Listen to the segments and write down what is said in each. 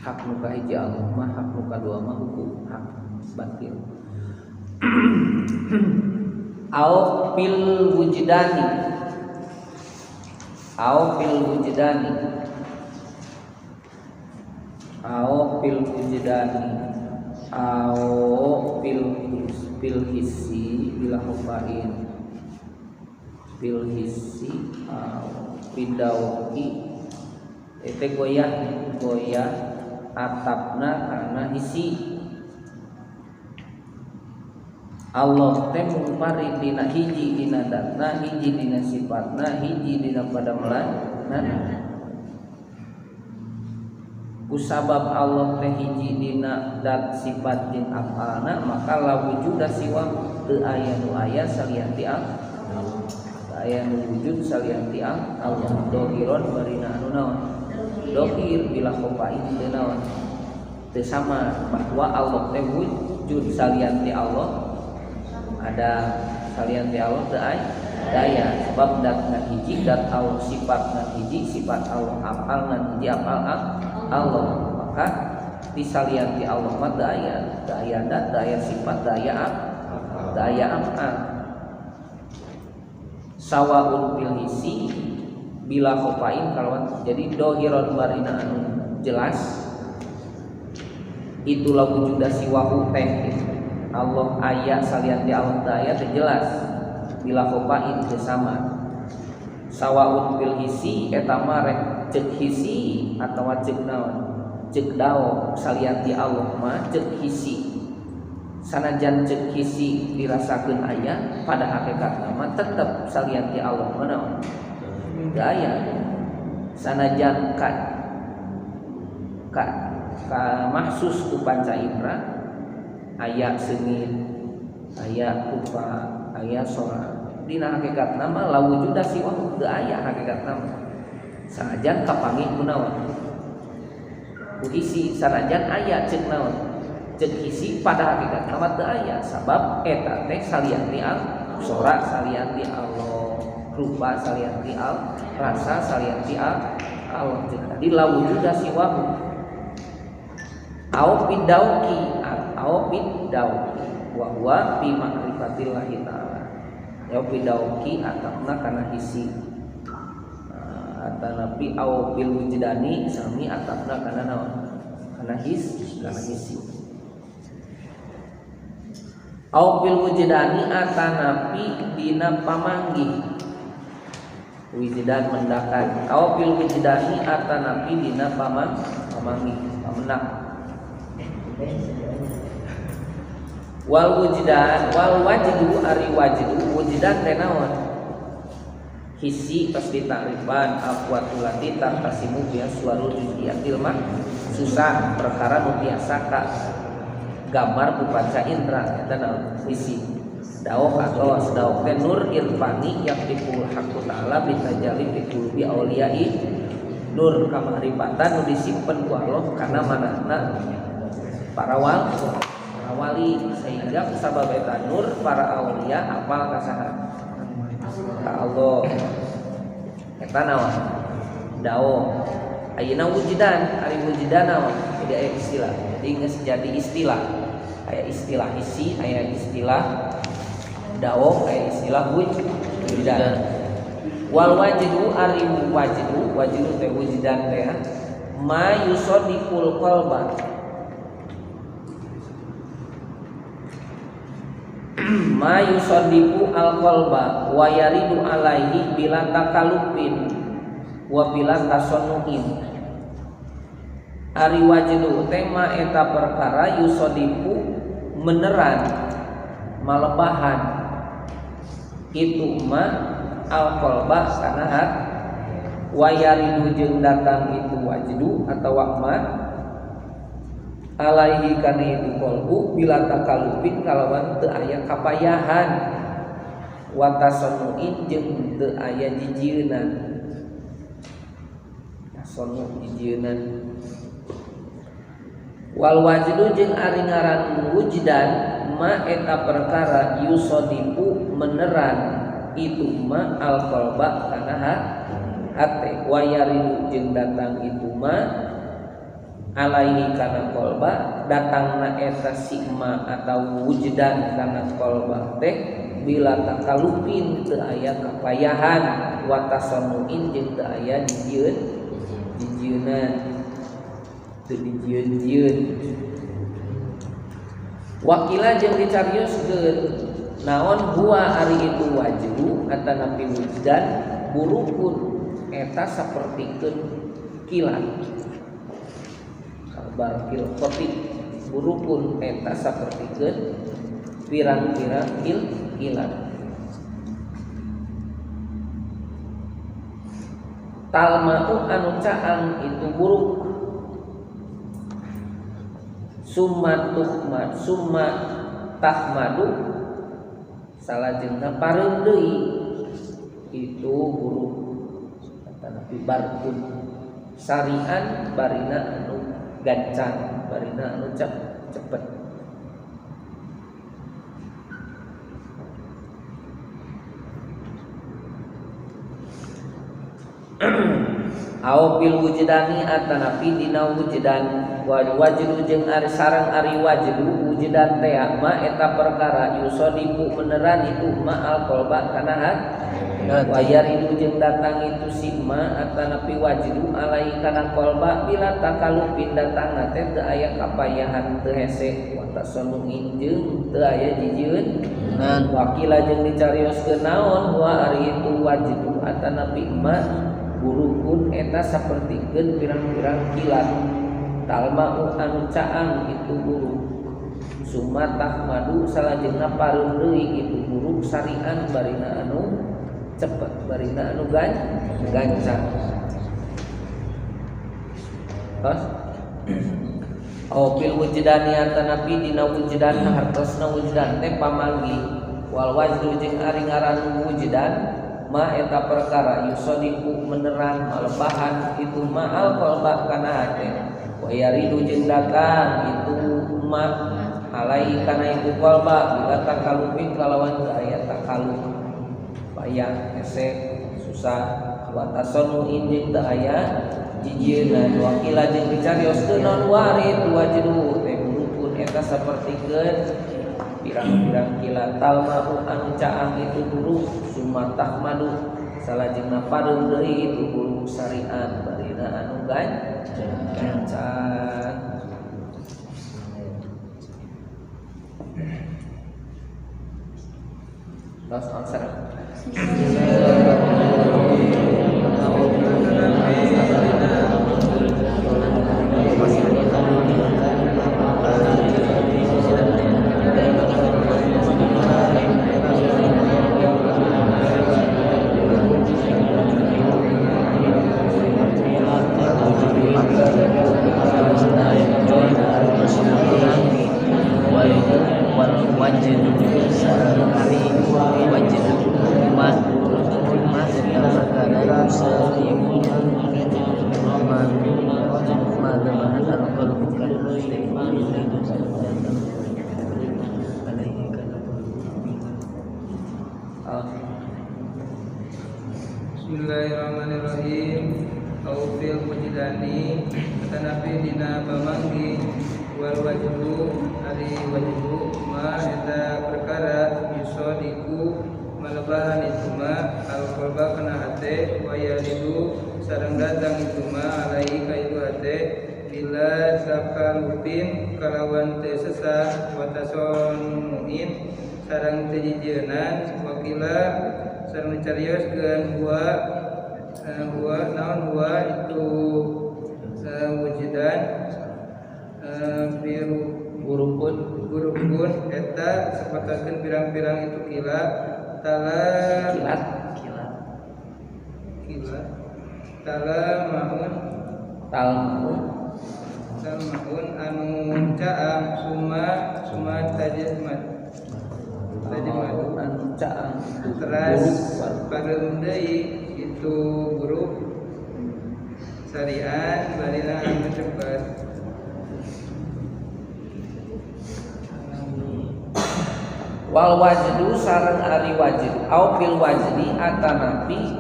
hak nu kahiji Allah mah, hak nu kadua mah hukum hak batil. Au fil wujdani, au fil wujdani, au fil wujdani, au fil hissi bila hufain, fil hissi au bidauki. Itu goyah atapna karena hissi. Allah teh mungpari dina hiji dina datna, hiji dina sifatna, hiji dina padamelanna. Kusabab Allah teh hiji dina dat sifat jeung afalna, maka la wujuda siwa teu aya nu aya salianti Allah. Aya nu wujud salianti Allah. Dohiron barina anu naon? Dohir bila khofain teu naon? Teu sama bahwa Allah teh wujud salianti Allah. Ada kalian di Allah daya sebab datna hiji dat Allah sifat na hiji sifat Allah afal na hiji afal Allah, maka di salian di Allah mah daya dat daya sifat daya afal sawaun bil hisi bila khofain kalawan jadi dohiron barina anu jelas itulah wujuda siwahu teh Allah ayat salian di Allah daya jelas bila khofain teu sama sawaun bil hisi eta mah rek ceuk hisi atawa ceuk naon ceuk dao salian di Allah mah ceuk hisi sanajan ceuk hisi dirasakeun aya pada hakikatna mah tetep salian di Allah mah naon daya sanajan ka mahsus ku panca indra aya sengit, aya rupa, aya sora. Dina hakikat nama la wujuda siwa teu aya hakikat nama. Sanajan kapanggih kunaon? Ku hisi sanajan aya ceuk naon? Ceuk hisi pada hakikat nama teu aya sabab eta teh salianti Allah, sora salianti Allah, rupa salianti Allah, rasa salianti Allah. Jadi la wujuda siwa au bidauki au bidauki wa huwa fi ma'rifatillahi ta'ala ya bidauki atapna kana hisi atanapi au bil wujdani sami atapna kana naon kana hisi au bil wujdani atanapi dina pamanggih wujdan mendakan au bil wujdani atanapi dina pamanggih pamenak wal wujdan wal wajdu ari wajdu wujdan teh naon hisi pasti takrifan aqwatul lati taqsimu bi aswarul juz'iyatil mak susah perkara nu biasa ka gambar ku panca indra eta naon hisi daoh atau daoh teh nur irfani yaqtiful haqqu ta'ala bi tajalli fi qulubi auliyai nur kamarifatan nu disimpen ku Allah kana manahna para wali sehingga sabab eta nur para aulia apal kasaha ka Allah eta naon dao ayeuna wujdan ari wujdan naon jadi aya istilah jadi geus jadi istilah aya istilah isi aya istilah dao aya istilah wujdan wal wajdu ari wajdu teh wujdan teh ma yusaddiqul qalba ma yusaddiqu al-qalba wa yaridu alaihi bila takalupin wa bila tasannuin ari wajdu tema eta perkara yusaddiqu meneran malebahan itu ma al-qalba kana hat wa yaridu jeung datang itu wajdu atawa ma alaihi kana itu qalbu bila takalupin kalawan teu aya kapayahan wa tasannuin jeung teu aya jijieuna tasannu jijieuna wal wajdu jeung ari ngaran wujdan ma eta perkara yusadiqu meneran itu ma al qalba kana hate wa yaridu jeung datang itu ma alaihi kana kolba datangna eta sima atau wujdan kana kolba teh bila takalupin teu aya kapayahan wa tasannuin jeung teu aya dijieun-dijieunnan teu dijieun-jieun. Wakila jeung dicarioskeun naon huwa ari itu wajhu atanapi wujdan burukun eta sapertikeun kilat kabar kilkotik burukun eta sapertikeun pirang-pirang kilat. Talmau anu caang itu buruk summa tahmadu salajengna pareum deui itu buruk atanapi barkun sarian barina anu gancang barina anu cepet. Au bil wujdani atanapi dina wujdan wajdu jeung ari sareng ari wajdu wujdan teh ma eta perkara yusodiku beneran itu ma al qalba kana wayar itu jeung datang itu sima atanapi wajdu alai kana qalba bila takalupin datangna teh teu aya kapayahan teu hese wa tasannuin jeung teu aya jijieun wakila jeung dicarioskeun naon wa ari itu wajdu atanapi ma burukun eta sapertikeun pirang-pirang kilat talmau anu caang itu buruk summa tahmadu salajengna pareum deui itu buruk sarian barina anu cepet barina anu gancang. Terus Opil wujdani atanapi dina wujdan hartosna wujdan teh pamanggi wal wajdu jeung ari ngaran wujdan ma eta perkara yusodiku menerang malebahan itu ma'al qalba kana hate wa yaridu jeung datang itu ma alai kana itu qalba bila takalupin kalawan teu aya takaluf payah hese susah wa tasannuin jeung teu aya jijieunna wakila jeung dicarioskeun naon warid wajdu teh burukun eta sapertikeun pirang-pirang kilat talmau anu caang itu buruk summa tahmadu salajengna pareum deui itu buruk sarian barina anu gancang. Terus answer. Bismillahirrahmanirrahim. Aufil wujdani atanapi dina pamanggi wal wajdu ari wajdu ma eta perkara yusodiku malebahan itu ma al qalba kana hate wa yalidu sareng datang itu ma alai ka itu hate bila sakalupin kalawan teu sesah wa tasannuin sareng teu jijieunnan wakila sareng dicarioskeun huwa naon huwa itu wujdan burukun eta sepatakeun pirang-pirang itu kilat talmaun anu caang suma tajidmat anu caang teras pareum deui itu buruk sarian barina anu cepet. Wal wajdu sareng ari wajdu au fil wajdi atanapi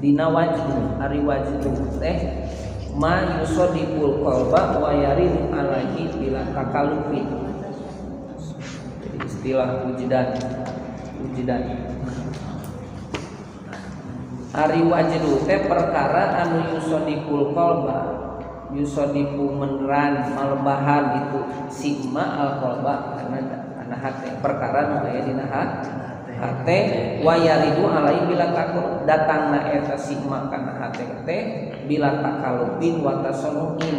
dina wajdu ari wajdu teh ma yusodipul qalba wa yarid alaihi bila takalufin. Jadi istilah wujudan ari wajdu teh perkara anu yusodipul qalba, yusodipu meneran malebahan itu sigma al qalba karena hate perkara nu aya dina hate wa yaridu alai bila takul datangna eta sigma kana hate teh bila takalubin wa tasannuin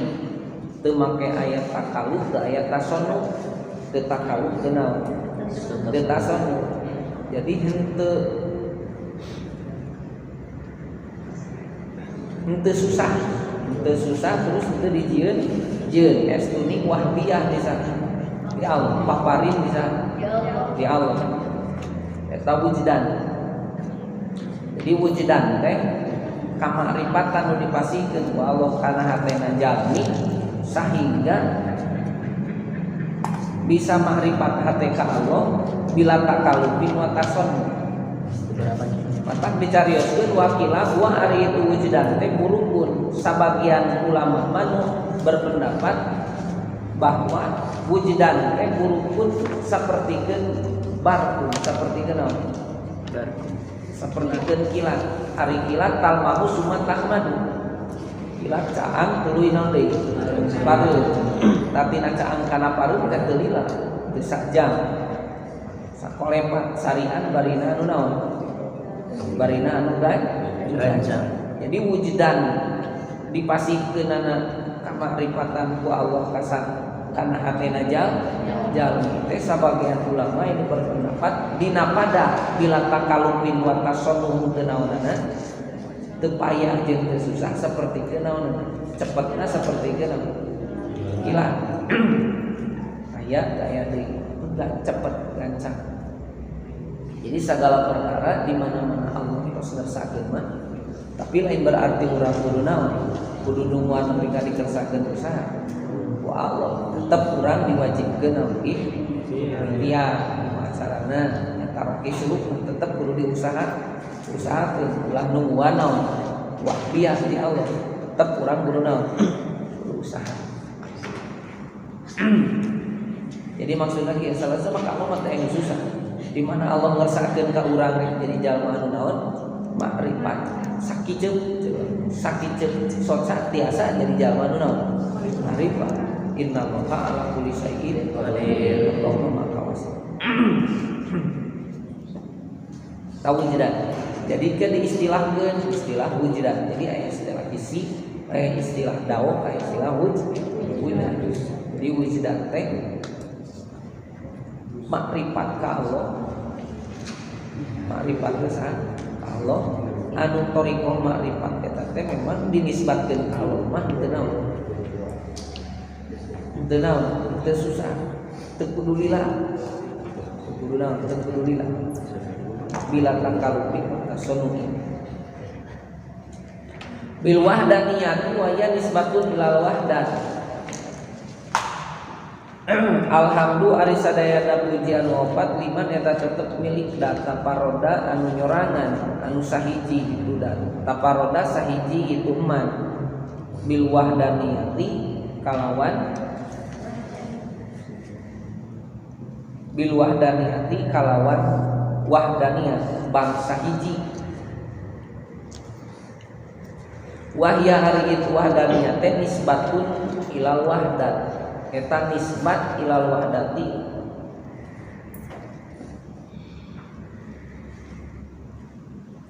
teu make aya takalub teu aya tasannu teu takalub teu naon teu tasannu jadi henteu susah terus henteu dijieun estuni wahbiyah bisa di Allah paparin bisa di Allah eta wujudan. Jadi wujudan teh kamaripatan nu dipasikeun ku Allah kana hatena jalmi sahingga bisa makrifat hate ka Allah bila takalubin wa tasannu. Mata dicarioskeun wakilah wa ari itu wujudan teh burukun. Sabagian ulama manu berpendapat bahwa wujudan teh burukun sapertikeun barkun, sapertikeun naon? Barkun. Sapertikeun kilat. Ari kilat talmahu summa tahmadu. Kilat caang tuluy naon deui? Pareut. Tapi na caang kana pareut teh teu lila, teu sakjam. Sakolepat sarian barina anu naon? Barina anu gancang. Jadi wujudan dipasikeunana kamakrifatan ku Allah kana hatena jalmi teh sabagian ulama ini berpendapat dina pada bila takalupin wa tasannu teu naonana teu payah jeung teu susah sapertikeun naonana cepetna sapertikeun kilat aya deui enggak cepet gancang. Jadi segala perkara di mana-mana Allah tos ngersakeun mah tapi lain berarti urang kudu naon kudu nungguan mereka dikersakeun usaha ku Allah tetep urang diwajibkeun naon ikhtiar masarana eta roki suluk tetep kudu diusahakeun ulah nungguan naon wahbiah di Allah tetep urang kudu naon kudu usaha. Jadi maksudnya kieu salasa mah kamu mah teh susah di mana Allah ngersakeun ka urang jadi jalma anu naon makrifat sakijeu soca tiasa jadi jalma anu naon makrifat innallaha ala kulli syai'in qadir Allahumma kawas tahu wujudan jadi ke diistilahkeun istilah wujudan jadi aya istilah isi aya istilah dawo aya istilah wujudan jadi wujudan teh makrifat ka Allah makrifat ka Allah anu thariqah makrifat eta teh memang dinisbatkeun ka Allah mah teu naon teu susah teu kudu lila bila takalupin tasannuhi bil wahdaniyati wa ya nisbatun ilal wahdah. Alhamdulillah ari sadayana puji anu opat liman eta tetep milik data paroda anu nyorangan anu sahiji itu dan taparoda sahiji itu man bil wahdaniyati kalawan wahdaniyat bangsa hiji wahya hari itu wahdaniyat teh nisbatun ilal wahdat eta nisbat ilal wahdati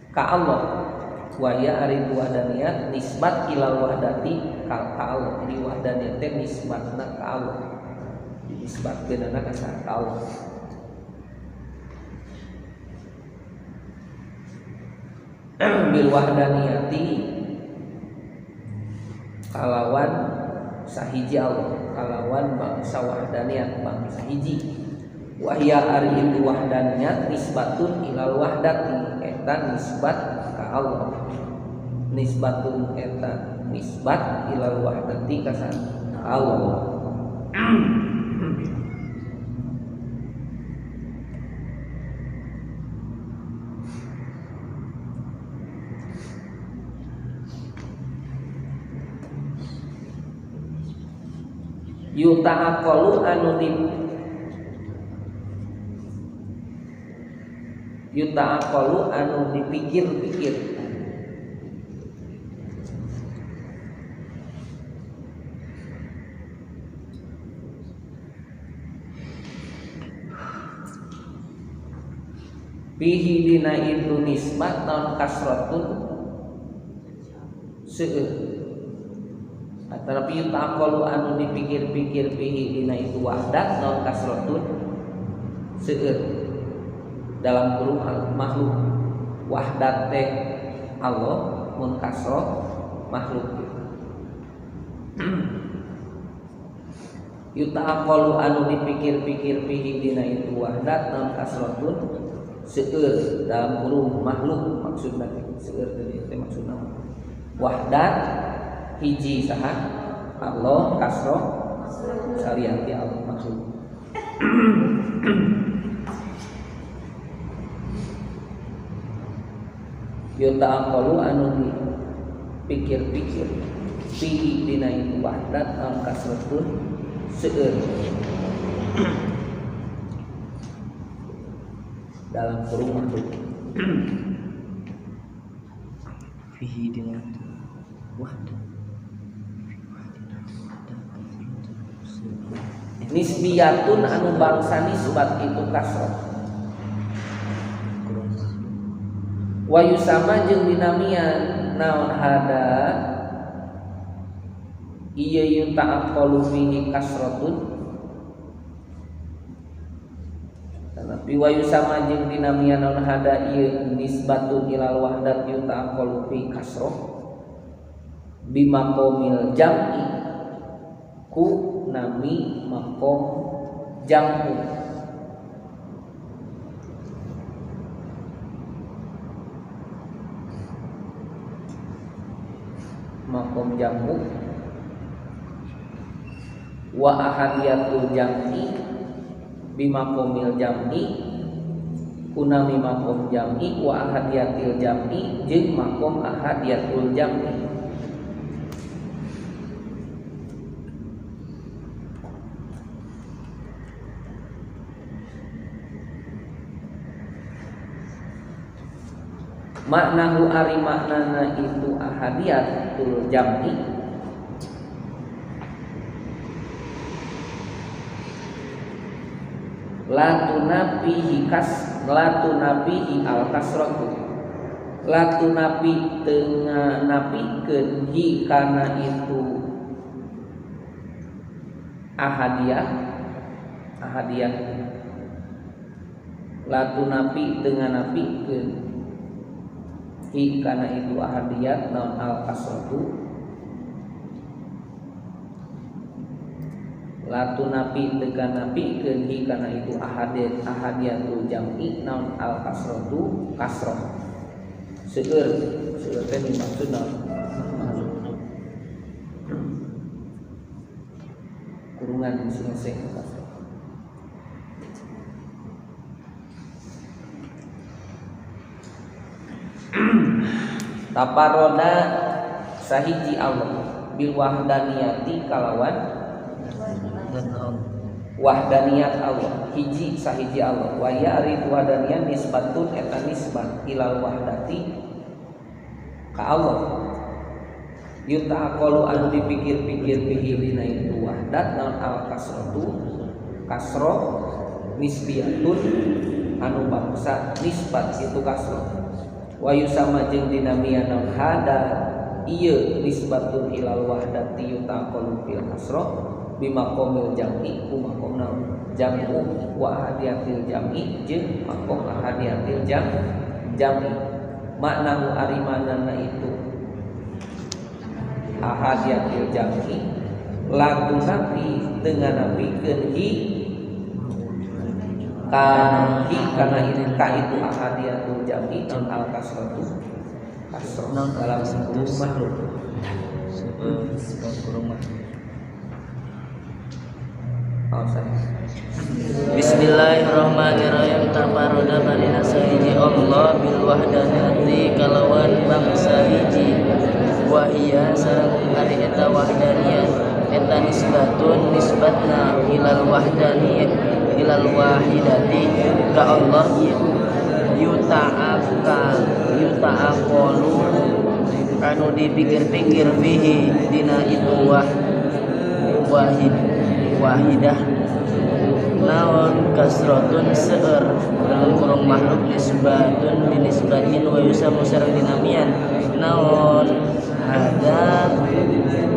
ka Allah wa ya ari wahdaniyat nisbat ilal wahdati ka Allah di wahdaniyat teh nisbatna ka Allah nisbatkeunna ka Allah bil wahdaniyati kalawan sahiji Allah kalawan bangsa wahdaniyat bangsa hiji wahya ari itu wahdaniyat nisbatun ilal wahdati eta nisbat ka Allah nisbatun eta nisbat ilal wahdati ka Allah. Yuta'aqalu anu dipikir-pikir. Fihi dina itu nisbat naon kasratun seueur. Tapi yutaqalu anu dipikir-pikir fihi dina itu wahdat naon kasratun seueur. Dalam kurung makhluk wahdat teh Allah mun kasrah makhluk. Yutaqalu anu dipikir-pikir fihi dina itu wahdat naon kasratun seueur dalam kurung makhluk maksudna seueur tadi teh maksudna wahdat hiji saha Allah kasroh salianti Allah makhluk. Yuta'aqalu anu dipikir-pikir fihi dina itu wahdat al kasratun seueur dalam kurung makhluk. Fihi dina itu wahdat nisbiyatun anu bangsa nisbat itu kasroh. Wa yusama jeung dinamian naon hada ieu yuta'aqalu fihi kasratun. Tapi wa yusama jeung dinamian naon hada ieu nisbatun ilal wahdat yuta'aqalu fi kasrah bimaqamil jam'i ku nami maqam jam'u. Maqam jam'u wa ahadiyatul jam'i bimaqamil jam'i kunami maqam jam'i wa ahadiyatil jam'i jeung maqam ahadiyatul jam'i. Maknahu ari maknana itu ahadiyatul jam'i la tunabihi al kasratu la tunabi tengah napikeun hi kana itu ahadiyah la tunabi tengah napikeun hi kana itu ahadiyat naon al kasratu latu napi tekan napi keun hi kana itu ahadiyatul jam'i naon al kasratu kasrah seueur teh maksudna kurungan masing-masing kasrah. Taparoda sahiji Allah bil wahdaniyati kalawan wahdaniyat Allah hiji sahiji Allah wa ya'rif wahdaniyat nisbatun eta nisbat ilal wahdati ka Allah yuta'aqalu anu dipikir-pikir bihi dina itu wahdat naon al kasratu kasrah nisbiyatun anu bangsa nisbat itu kasrah wa yusama jeung dinamian naon hada ieu nisbatun ilal wahdati yutaqalu fil kasrah bimaqamil jam'i ku maqam naon jam'u wa ahadiyatil jam'i jeung maqam ahadiyatil jam'i maknahu ari manana itu ahadiyatil jam'i lagu nabi dengan nabikeun hi kana itu ahadiyatul jam'i non al kasratu kasrah dalam kurung makhluk kurung makhluk. Bismillahirrahmanirrahim. Taparoda barina sahiji Allah bil wahdaniyati kalawan bangsa hiji wa hiya sareng ari eta wahdaniyah eta nisbatun nisbatna ilal wahdani ilal wahidati ka Allah yuta'aqalu anu dipikir-pikir fihi dina itu wahidah naon kasrotun seueur dalam kurung makhluk nisbatun binisbatin wa yusamu sareng dinamian naon ada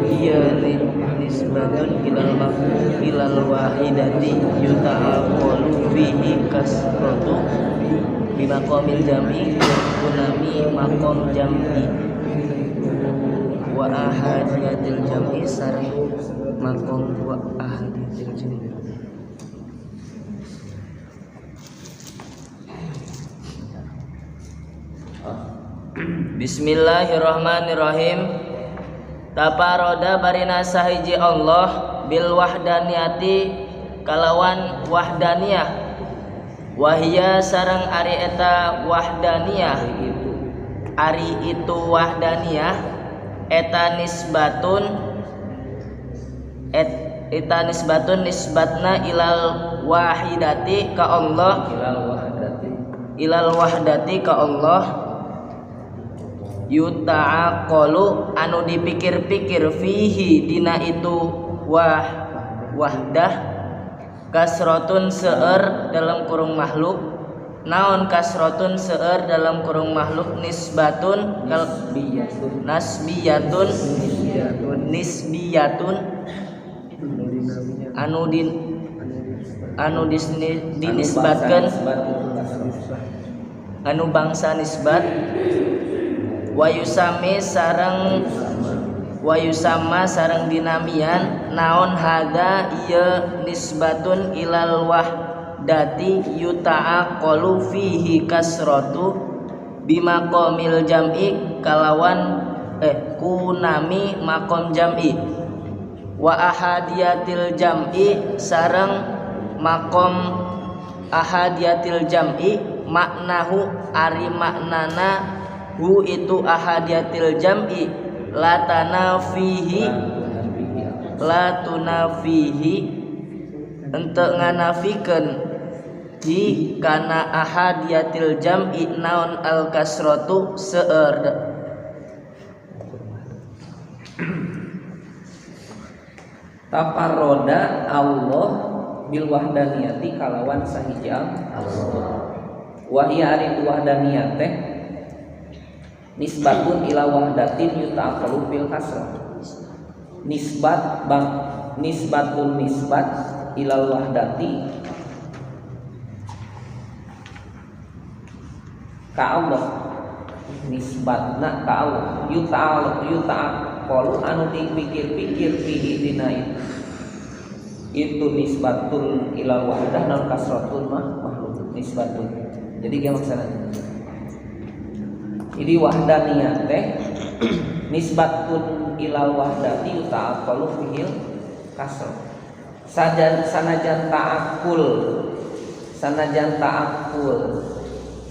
ieu nisbatun ilal wahidati yuta'aqalu fihi kasrotu bimaqamil jam'i kunami maqam jam'i wa ahadiyatil jam'i sareng maqam wa ahadiyatil jam'i. Bismillahirrahmanirrahim. Taparoda barina sahiji Allah bil wahdaniyati kalawan wahdaniyah wahia sareng ari eta wahdaniyah ari itu wahdaniyah eta nisbatun nisbatna ilal wahidati ka Allah ilal wahdati ka Allah yuta'aqalu anu dipikir-pikir fihi dina itu wahdah kasrotun seueur dalam kurung makhluk naon kasrotun seueur dalam kurung makhluk nisbatun nisbiyatun anu dinisbatkeun anu bangsa nisbat wayusama sareng dinamian naon hada ieu nisbatun ilal wahdati yuta'aqalu fihi kasratu bimaqamil jam'i kalawan kunami maqam jam'i wa ahadiyatil jam'i sareng maqam ahadiyatil jam'i maknahu ari maknana hu itu ahadiyatil jam'i la tunafihi ente nganafikeun hi kana ahadiyatil jam'i naon al kasratu seueur taparroda Allah bil wahdaniyati kalawan sahiji Allah wa hiya ari wahdaniyah teh nisbatun ila wahdatin yuta'aqalu fil hasrah nisbatun nisbat ilal wahdati ka Allah nisbatna ka Allah yuta'aqalu anu dipikir-pikir fihi dina itu nisbatun ilal wahdah dan kasratun makhluk nisbatun jadi gimana maksudnya ini wahdaniyah teh nisbatun ilal wahdati yuta'aqalu fihil kasr sanajan ta'akul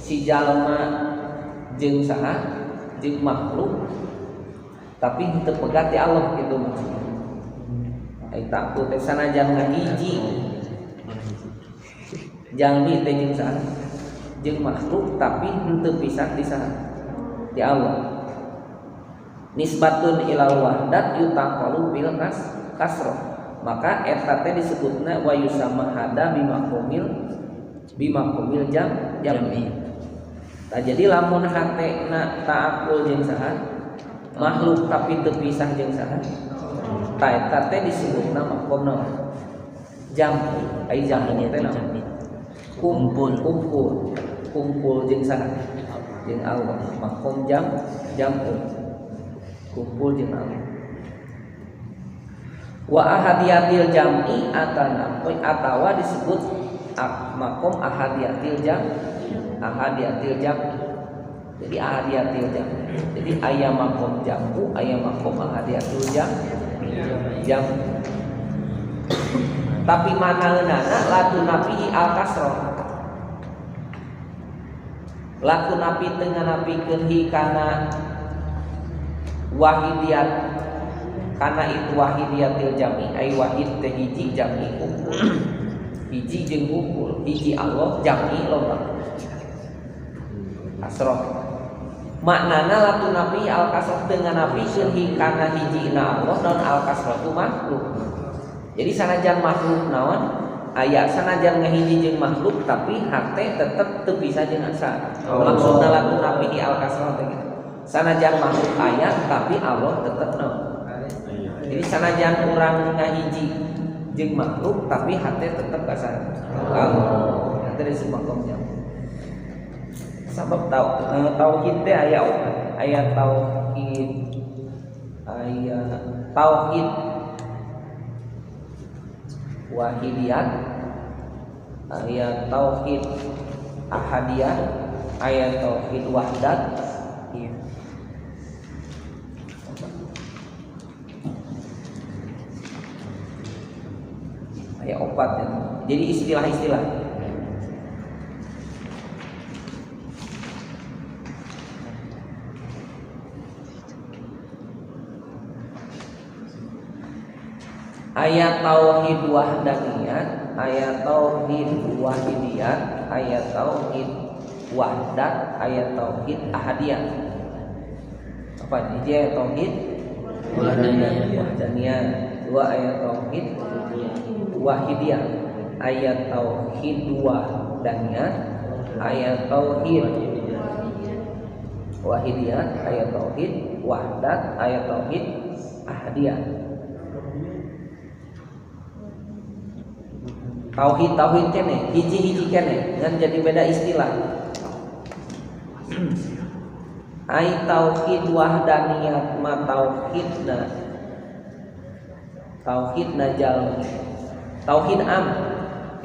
si jalma jeung saha jeung makhluk tapi teu pegat ti Allah gitu maksudnya ai ta'akul teh sanajan ngahiji jangdi teh jeung saha jeung makhluk tapi henteu pisah ti saha di Allah nisbatun ilal wahdat yutaqalu bil kasrah maka eta teh disebutna wa yusama hada bimaqamil jam'i tah jadi lamun hatena ta'aqul jeung saha makhluk tapi teu pisah jeung saha tah eta teh disebutna maqam jam'i ai jam'i teh kumpul jeung saha jeung Allah maqam jam'u kumpul jeung Allah wa ahadiyatil jam'i atawa disebut maqam ahadiyatil jam'i jadi ahadiyatil jam'i jadi aya maqam jam'u aya maqam ahadiyatil jam'i tapi manaeunana latunapi al kasrah laku napi tengah napi kerhi kana wahidiyat Kana itu wahidiyatil jami ai wahid teh hiji jami kumpul hiji jeung kumpul hiji Allah jami loba kasroh maknana latu nabi al kasroh dengan nabi sirhi kana hiji na Allah non al kasroh tu makhluk jadi sanajan makhluk naon aya sanajan ngahiji jeung makhluk tapi hate tetep teu bisa jeung asa maksudna latu nabi al kasroh teh sanajan makhluk aya tapi Allah tetep naon. Jadi sanajan urang ngahiji jeung makhluk tapi hate tetep ka Allah. Eta disebut makomnya. Sabab tauhid teh aya opat. Aya tauhid wahidiyat, aya tauhid ahadiyat, aya tauhid wahdat. Aya opat ya. Jadi istilah-istilah. Ayat tauhid wahdaniyat, ayat tauhid wahidiyat, ayat tauhid wahdat, ayat tauhid ahadiyat. Apa ini ayat tauhid wahdaniyat? Dua ayat tauhid wahidiyah, ayat tauhid wahdaniyat, ayat tauhid wahidiyah, ayat tauhid wahdat, ayat tauhid ahadiyah. Tauhid kene hiji-hiji kene ngan jadi beda istilah. Ai tauhid wahdaniyat ma tauhidna jalmi tauhid am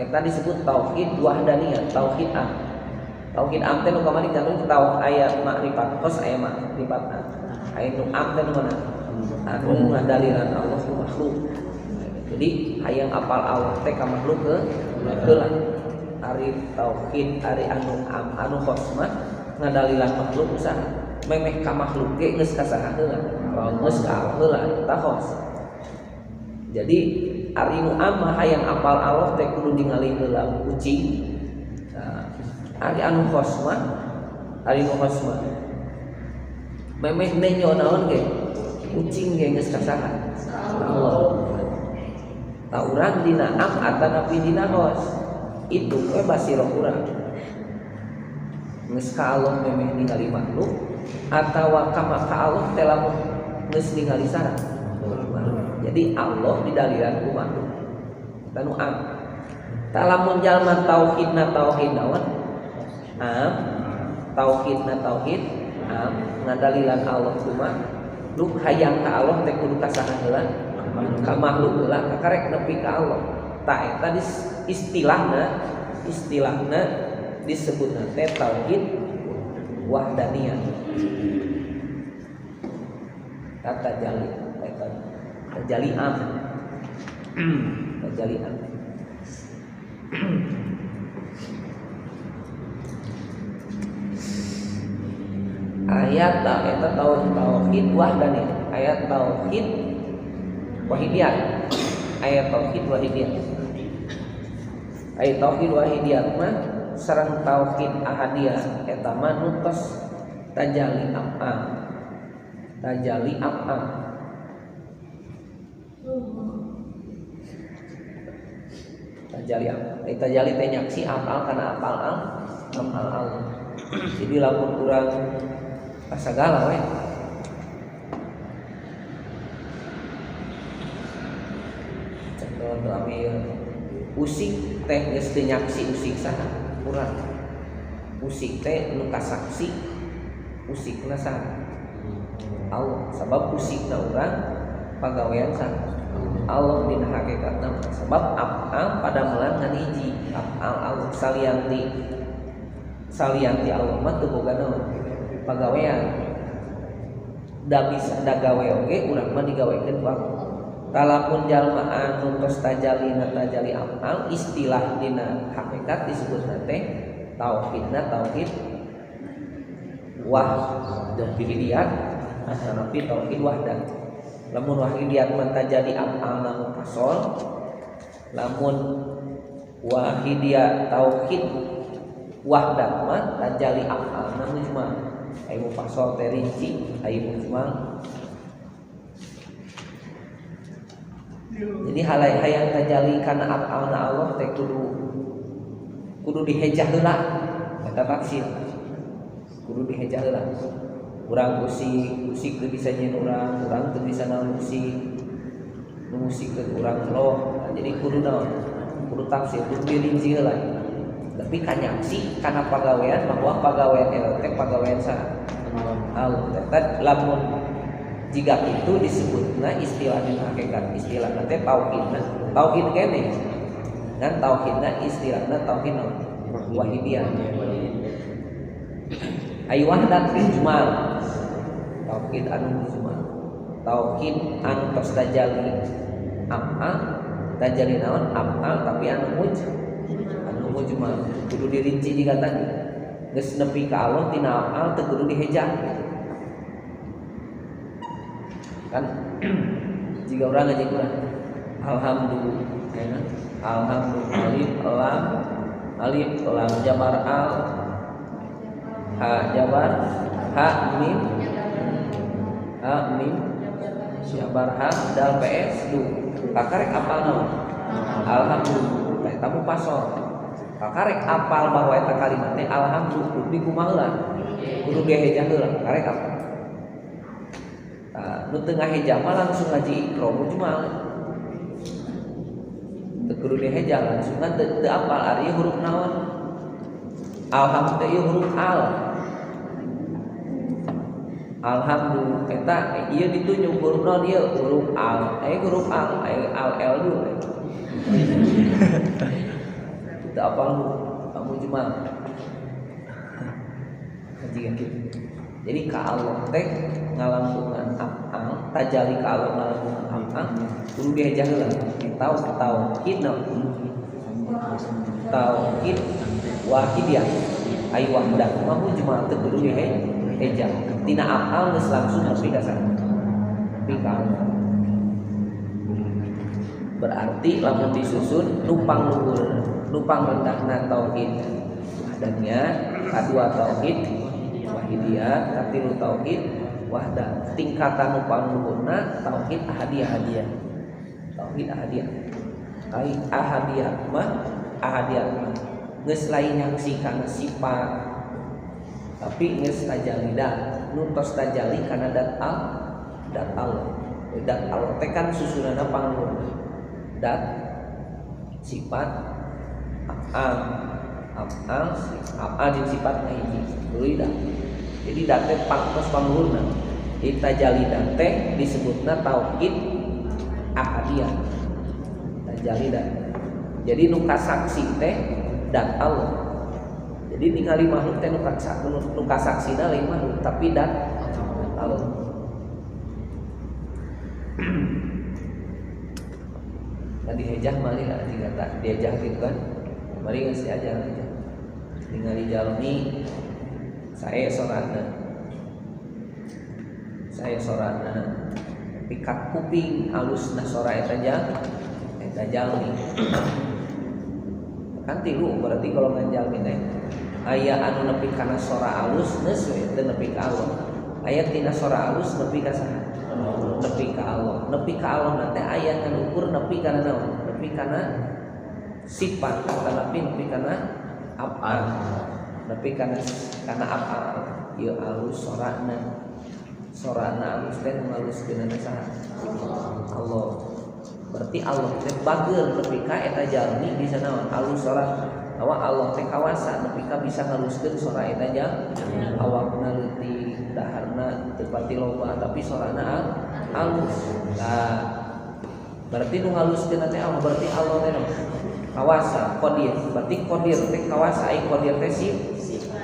eta disebut tauhid wahdaniyah tauhid am teh nu kamari cantum tauhid aya makrifat khos aya makrifatna aya nu am teh nu mana anu ngadaliran Allah ku makhluk jadi hayang apal Allah teh ka makhluk heula ari tauhid ari anu am anu khos mah ngadaliran makhluk usaha memeh ka makhluk ge geus ka saha heula geus ka Allah heula eta khos jadi ari nu am hayang apal Allah teh kudu ningali heula kucing. Ari anu khos mah memeh neu naon ge kucing ge geus kasaha Allah. Ta urang dina am atanapi dina khos itu we basirah urang. Geus ka Allah memeh ningali makhluk atawa ka Allah teh lamun geus ningali sareng. Jadi Allah didaliran ku makhluk. Tanu am. Talamun jalma tauhidna tauhid naon? Am. Tauhidna tauhid am. Ngadalilan Allah ku makhluk hayang ka Allah teh kudu ka saha heula? Ka makhluk heula ka karek nepi ka Allah. Ta eta istilahna disebutna teh tauhid wahdaniyah. Kata jalil Tajali'am Tajali'am ayat eta tauhid wahdaniyah ayat tauhid wahidiyah ayat tauhid wahidiyah ayat tauhid wahidiyah mah sareng tauhid ahadiyah eta mah nutos tajali am tajali teh nyaksi apal kana apal Allah. Jadi lamun urang kasagala we. Contoh ambil usik teh geus teu nyaksi usik saha urang. Usik teh nu kasaksi usikna saha Allah sabab usikna urang pagawean saha Allah dina hakikatna sebab af'al pada melang ngan hiji af'al Allah salianti Allah mah teu boga naon pagawean da bisa da gawe oge urang mah digawekeun ku Allah kalaupun jalma anu tos tajali af'al istilah dina hakikat disebutna teh tauhidna tauhid wahdaniyat tapi tauhid wahdan Lamun wahidiyat mah tajadi af'al namun fasol. Lamun wahidiyat tauhid wahdat mah tajali af'al namun mujmal. Ayo fasol teh rinci, ayo mujmal. Jadi halai hayang tajali kana af'alna Allah teh kudu dihejah heula eta tafsir. Kudu dihejah heula. Urang musik teu bisa nyeun urang teu bisa naon musik teu urang loh. Jadi kudu naon? Kudu tafsir, kudu dirinci heula. Tapi kanyaksi kana pagawean bahwa pagawean eta teh pagawean saha? Allah. Eta lamun jika itu disebutna istilahnya hakikat istilahnya teh tauhid kene dan tauhidna istilahna tauhid wahidiyah ay wahdat mujmal tauhid anu mujmal tauhid anu tos tajali af'al tajali naon af'al tapi anu mujmal kudu dirinci jika tadi geus nepi ka Allah tina af'al teu kudu dihejah kan jika orang ngaji Quran alhamdulillah alif lam jabar al ha jabar ha mim jabar ha dal ps du kakarek apal naon alhamdulillah tamu pasor kakarek apal bahwa eta kalimat teh alhamdulillah di kumaha kudu dihejah heula karek apal nu tengah hejah mah langsung ngaji ikro mujmal teu kudu dihejah langsung kan teu apal ari huruf naon alhamdulillah huruf al alhamdulillah eta ieu ditunjuk huruf naon ieu huruf al huruf al al dulu teu apal mujmal ngaji kitu. Jadi ka Allah teh ngalampungan af'al, tajali ka Allah ngalampungan af'al, kudu dihejah heula. Tauhid wahidiyah. Ai wahdah mah mujmal teu kudu dihejah. Tina af'al geus langsung nepi ka sana. Nepi ka Allah. Berarti lamun disusun numpang luhur, numpang rendahna tauhid. Adanya kadua tauhid wahidiyah, katilu tauhid wahdah. Tingkatan numpang luhurna tauhid ahadiyah. Tauhid ahadiyah. Ai ahadiyah mah geus lain nyaksi kana sifat. Tapi geus tajali dat, nu tos tajali kana dat Allah. Dat Allah teh kan susunana pangluhur. Dat sifat af'al jeung sifatna hiji tuluy dat. Jadi dat teh pangtos pangluhurna. Jadi tajali dat teh disebutna tauhid ahadiyah. Tajali dat. Jadi nu kasaksi teh dat Allah. Jadi ningali makhluk teh nu kasaksina lain makhluk tapi dat Allah. Tadi hejah mali lah dikata diajah gitu kan. Mari ngasih aja ningali jalmi saya sorana pikat kuping alusna sora eta jalmi kan tilu berarti kalau nganjalmi teh aya anu nepi kana sora alus geus we teu nepi ka Allah aya tina sora alus nepi ka saha nepi ka Allah nanti aya anu ukur nepi kana naon nepi kana sifat tapi nepi kana af'al nepi kana af'al ieu alus sorana alus teh ngaluskeun saha Allah berarti Allah teh bageur nepi ka eta jalmi bisa naon alus sora awak Allah teh kawasa nepi ka bisa ngaluskeun sora eta jalmi awakna leutik daharna teu pati loba tapi sorana alus nah berarti nu ngaluskeun teh Allah berarti Allah teh kawasa qadir berarti qadir teh kawasa ai qadir teh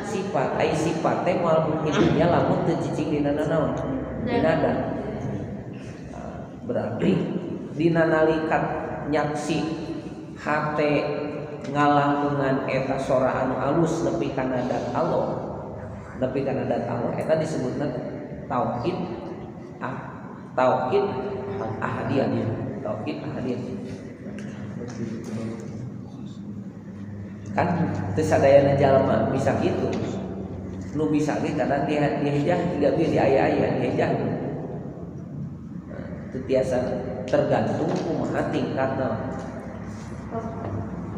sifat ai sifat teh moal hidupnya lamun teu cicing dina naon dina ada berarti dina nalika nyaksi hate ngalangungan eta sora anu alus nepi kana dat Allah eta disebutna tauhid ahadiyah. Tauhid ahadiyah. Kan teu sadayana jalma bisa kitu. Nu bisa ge kadang dihejah tiga bieu di aya-aya dihejah. Teu tiasa tergantung kumaha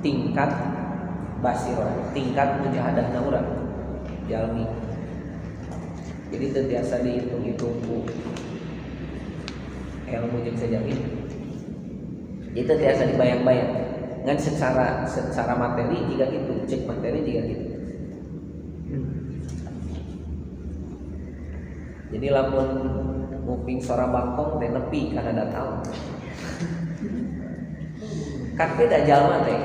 tingkat basirah, tingkat mujahadahna urang jalmi. Jadi teu tiasa dihitung-hitung ku ilmu jeung sajamin. Itu tiasa dibayang-bayang. Ngan secara materi juga gitu, cek materi juga gitu. Jadi lamun nguping suara bangkong teh nepi kana datang. Kan beda jalma teh.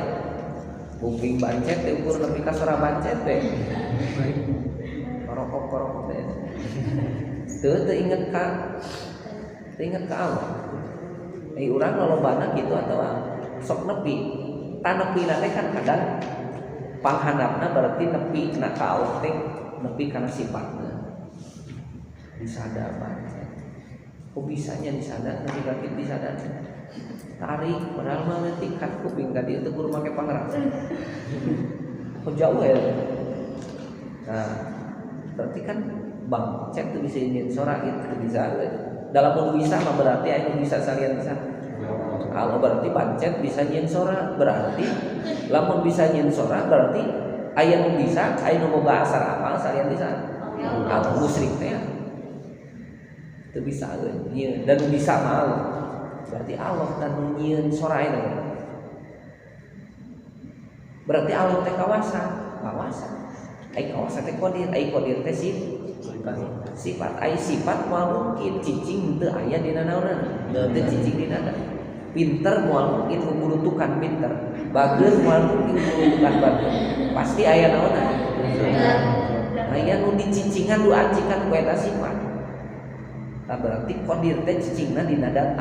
Nguping bancet teh ukur nepi ka suara bancet teh. Korokok teh. Teu inget ka Allah. Urang lolobana gitu atau sok nepi. Tanepina teh kan kadang panghandapna berarti nepi na ka Allah teh nepi kana sifatna. Disadar bancet. Kok bisanya disadar nepi ka kitu disadar. Tarik padahal mah tingkat kuping tadi itu kudu make pangeran. Kok jauh ya. Nah, berarti kan bancet tuh bisa nyeun sora gitu bisa. Dalam bisa mah berarti anu bisa salian bisa. Kalau berarti bancet bisa nyeun sora berarti lamun bisa nyeun sora berarti aya nu bisa aya nu boga asar apal salian bisa. Kalau musyrik teh teu bisa nyeun dan bisa mau berarti Allah dan nyeun sora itu. Berarti Allah teh kawasan. Ai kawasan teh qadir, ai qadir teh sifat ai sifat moal mungkin cicing teu aya dina naonna. Teu cicing dina pinter moal mungkin ngurutukan pinter. Bageus moal mungkin ngurutukan bageus. Pasti aya naonna. Aya nu dicicingan du ancikan ku eta sifat. Tah berarti qadir teh cicingna dina dat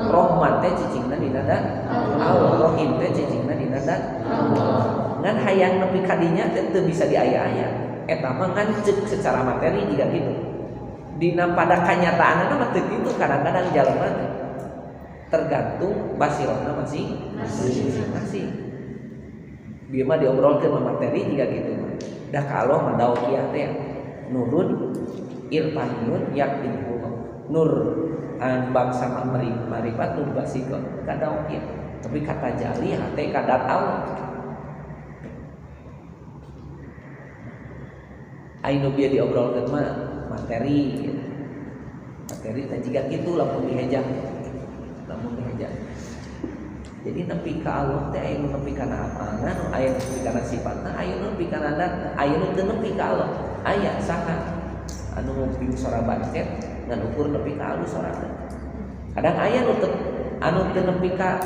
Rahman teh cicingna dina dat Allah, Rahim teh cicingna dina dat Allah. Ngan hayang nepi ka dinya teh teu bisa diaya-aya. Eta mah ngan ceuk secara materi juga gitu. Dina pada kanyataanna mah teu kitu kadang-kadang jalma teh tergantung basirona masing-masing. Bieu mah diobrolkeun mah materi juga gitu. Da ka Allah mah daukiyah teh nurun irfaniyun yaqinul nur an bangsa marifat nur basikon kadaukiyah. Tapi kata jali hate kadat Allah. Ainu bieu diobrolkeun mah materi gitu. Materi teh jiga kitu lamun dihejah. Jadi nepi ka Allah teh aya nu nepi kana amangan, aya nu nepi kana sifatna, aya nu nepi kana datna, aya nu teu nepi ka Allah. Aya saha anu nguping sora bancet ngan ukur nepi ka alus sorana. Kadang aya nu teu nepi ka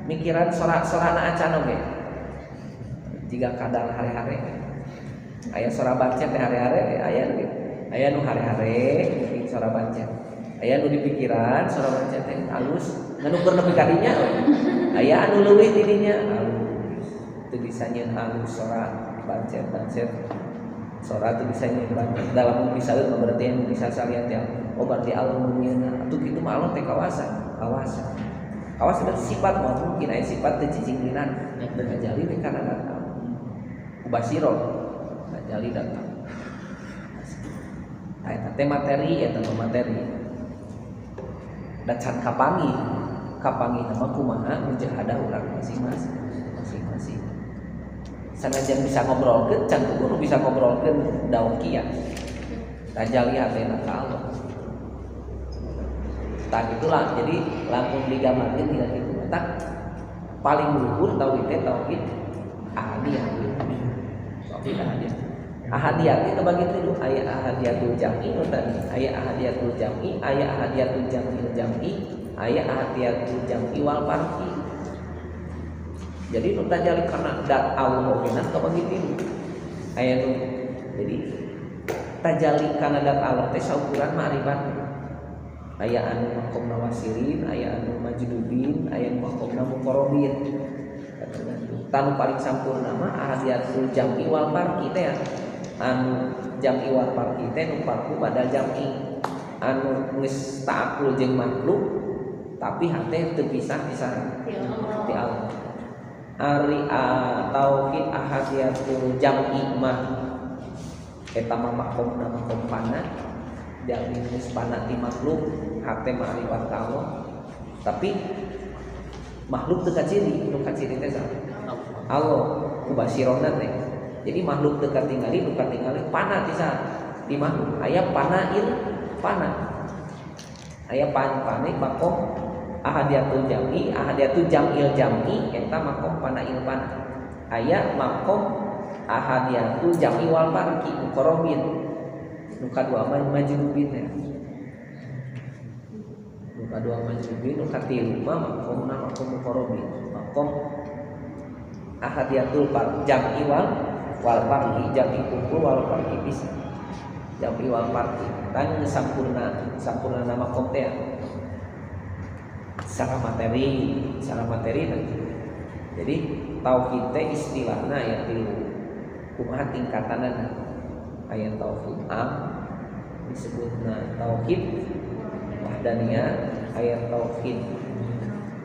mikiran sorana acan oge. Jiga kadang hare-hare. Aya sora bancet teh hare-hare aya nu aya nu hare-hare nguping sora bancet. Aya nu dipikiran sora bancet teh alus ngan ukur nepi ka dinya. Aya anu leuwih di dinya alus. Teu bisa nyeun alus sora bancet. Sora teu bisa nyeun bancet. Dalam bisa mah berarti anu bisa salian teh. Oh berarti Allah munyeunna. Atuh kitu mah Allah teh kawasan. Kawasan sifat mah mungkin aya sifat teu cicing dina dan jali teh kana datang. Basiro jali datang. Eta teh materi eta materi. Dan can kapangi nama kumaha mujahadah urang masing-masing. Sanajan bisa ngobrolkeun can kudu bisa ngobrolkeun daukiyah. Tajali hatena ka Allah. Tah itulah jadi lamun digambarkeun tidak kitu. Tak paling luhur tauhid teh tauhid ahadiyah. Tauhid ahadiyah. Ahadiyah itu bagi tilu aya ahadiyatul jam'i aya ahadiyatul jam'i aya ahadiyatul jam'i aya ahadiyatul jam'i wal farqi. Jadi nu tajali kana dat Allah ogenan ka bagi tilu aya nu jadi tajali kana dat Allah teh saukuran ma'rifat. Aya anu maqamna wasirin aya anu majdubin aya anu maqamna muqarrabin. Tanu paling sampurna mah ahadiyatul jam'i wal farqi teh anu jam'i wal farqi teh nu farqu pada jam'i anu geus ta'aqul jeung makhluk tapi hate terpisah ti Allah. Ari tauhid ahadiyatul jam'i mah eta mah makomna makompana jalmi nisbana ti makhluk hate ma'rifat ka Allah. Tapi makhluk teu kaciri, nu kaciri teh Allah mubasirona teh. Jadi makhluk teu katingali, nu katingali pana di makhluk. Aya panail pana. Aya pane makom ahadiyatul jam'i, ahadiyatul jam'il jam'i eta makom panail pana. Aya makom ahadiyatul jam'i wal farqi muqarrabin. Nu kadua majrubin ya. Nu kadua majrubin, nu katilu mah makomna makom muqarrabin. Makom ahadiyatul jam'i wal farqi, jam'i kumpul wal farqi bisa. Jam'i wal farqi kan sampurna nama makom teh. Secara materi nanti. Jadi tauhid teh istilahna aya tilu. Kumaha tingkatanana? Aya tauhid am disebutna tauhid wahdaniyah, aya tauhid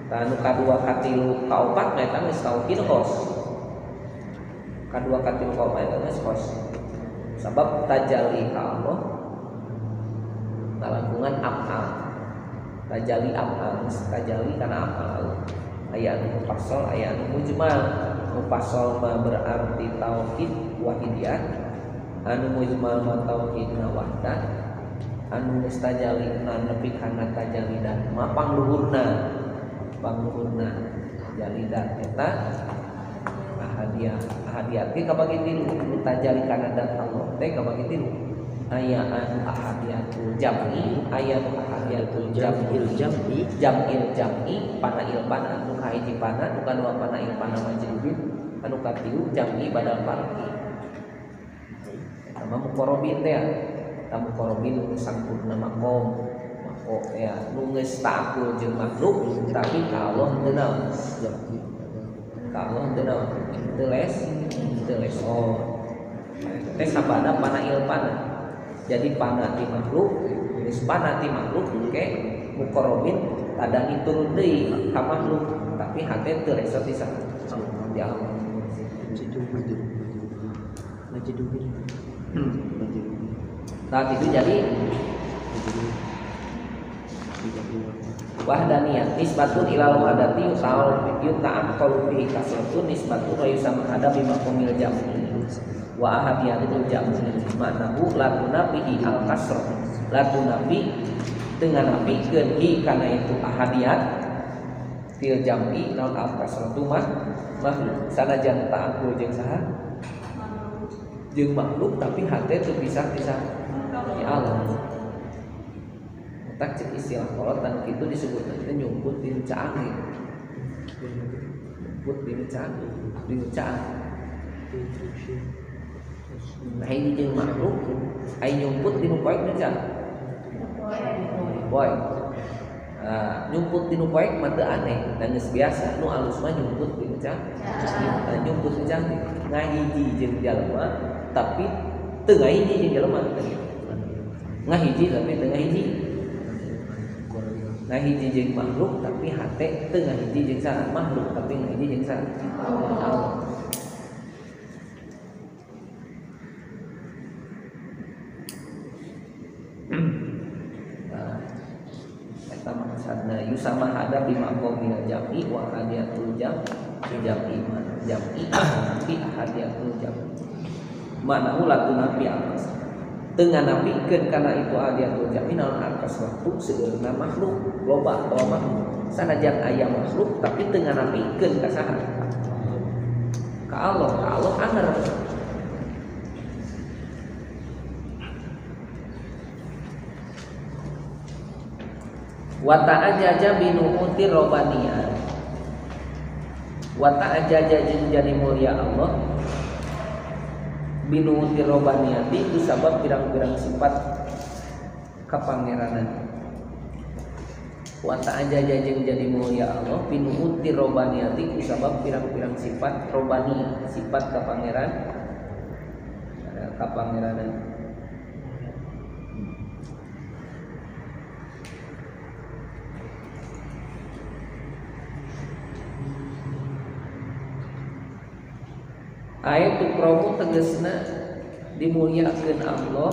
anu kadua katilu kaopat eta geus tauhid khos. Kadua katilu kaopat eta geus khos. Sabab tajalli ka Allah ngalangkungan af'al. Tajalli af'al, tajalli kana af'al. Aya anu mufassal, aya anu mujmal. Mufassal mah berarti tauhid wahidiyah, anu mujmal mah tauhidna wahdah, anu geus tajallina nepi kana tajallidan mah pangluhurna tajallidan eta ahadiyah teh kabagi tilu. Tajalli kana dat Allah teh kabagi tilu. Aya anu ahadiyatul jam'i, aya anu ahadiyatul jam'il jam'i panail pana anu kahiji pana, anu kadua panail pana majrubin, anu katilu jam'i badal farqi. Eta mah muqarrabin teh. Eta muqarrabin nu sampurna makom ya nu geus ta'aqqul jeung makhluk tapi ka Allah teu naon. Ka Allah teu naon. Teu les. Oh. Teh sabada panail pana. Jadi pana ti makhluk, geus pana ti makhluk ke muqarrabin kadang turun deui ka makhluk, tapi hate teu resot di sana. Ya Allah. Nah itu jadi wahdaniyah nisbatun ilal wadati yuta'aqqalu bihi kasratun nisbatun wa yusamma hada bima qamil jam'i wa ahadiyatul jam'i ma'nahu la tunabihi al kasrah la tunabi dengan nabikeun hi kana itu ahadiyat fil jam'i naon al kasratu mah makhluk sanajan ta'aqqul jeung saha jeung makhluk tapi hate teu pisah-pisah ya Allah. Tak cek istilah kolotan itu disebut nanti nyumput di nucaan nyumput di nucaan nah ini jeung makhluk ai nyumput di nupoek nucaan boy nyumput di nupoek mah teu aneh dan geus biasa nu alus mah nyumput di nucaan nyumput nucaan ngahiji jeung jalma tapi teu ngahiji jeung jalma ngahiji tapi teu ngahiji ngahiji jeung makhluk tapi hate teu ngahiji jeung saha makhluk tapi ngahiji jeung saha Allah. Eta maksudna yusama hada bima qawmil jam'i wa hadiyatul jam'i fi hadiyatul jam'i ma'nahu la tunafi atas dengan napikeun kana itu hadiyatul jam'i naon atas waktu seurna makhluk loba atau makhluk sanajan aya makhluk tapi teu napikeun ka saha ka Allah aner. Wa ta'ajaja binu'uti robaniyah wa ta'ajaja jeung jadi mulia Allah binu'uti robaniyati itu sabab pirang-pirang sifat kapangeranan. Wa ta'ajaja jeung jadi mulia Allah binu'uti robaniyati itu sabab pirang-pirang sifat robaniyah sifat kapangeranan. Ayat tukromu tegesna dimuliakeun Allah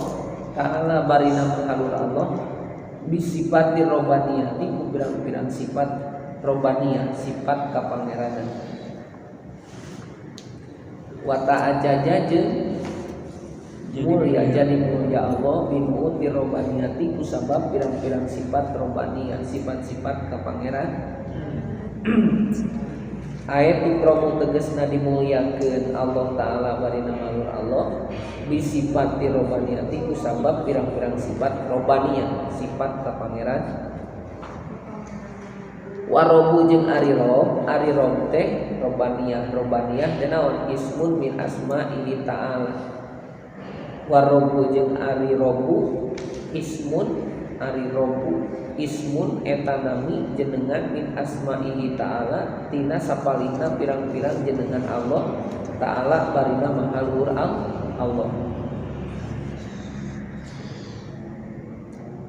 Ta'ala barina menghalur Allah bisifati robaniyati ku pirang-pirang sifat robaniyah, sifat kapangeranan. Wa ta'ajaja jeung mulia jadi mulia Allah bimu'ti robaniyati ku sabab pirang-pirang sifat robaniyah, sifat-sifat kapangeran. Ayat tukromu tegesna dimuliakeun Allah Ta'ala barina menghalur Allah bisifati robaniyati ku sabab pirang-pirang sifat robaniyah, sifat kapangeran. Warobu jeung ari rob teh robaniyah teh naon ismun min asma'ihi ta'ala. Warobu jeung ari robu ismun eta nami jenengan min asma'ihi ta'ala tina sapalihna pirang-pirang jenengan Allah Ta'ala barina mahalur Allah.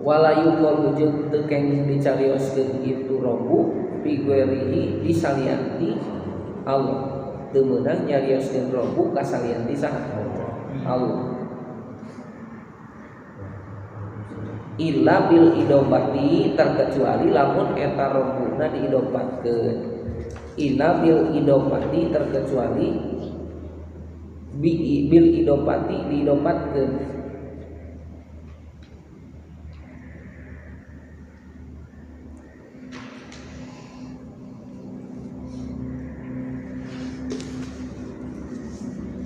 Walayu qalu jeung teu kenging dicarioskeun itu robu figuerihi disalianti Allah. Teu meunang nyarioskeun robu kasalianti saha Allah. Illa bil idopati terkecuali lamun eta robuna diidopatkeun. Illa bil idopati terkecuali bil idopati diidopatkeun.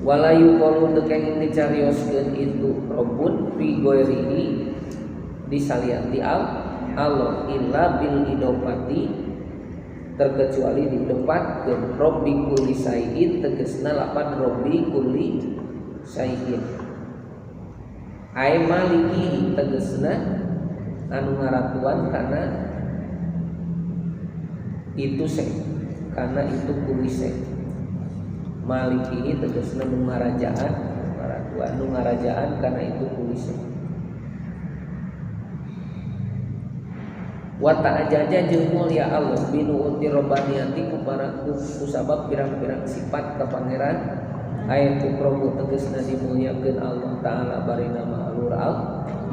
Walayu qalu teu kenging dicarioskeun itu robun fi ghairihi disalianti Allah illa bil idopati terkecuali diidopatkeun robbi kulli sayin tegasna lapan robbi kulli sayin ai maliki tegasna anu ngaratuan kana itu se kana itu kulli se maliki tegasna nu ngarajaan ngaratuan nu ngarajaan kana itu kulli se. Wa ta'ajaja jeung mulia Allah binu'uti robbaniyati ku sabab pirang-pirang sifat kapangeran. Ayat tukrobu tegasna dimuliakeun Allah Ta'ala barina ma'alur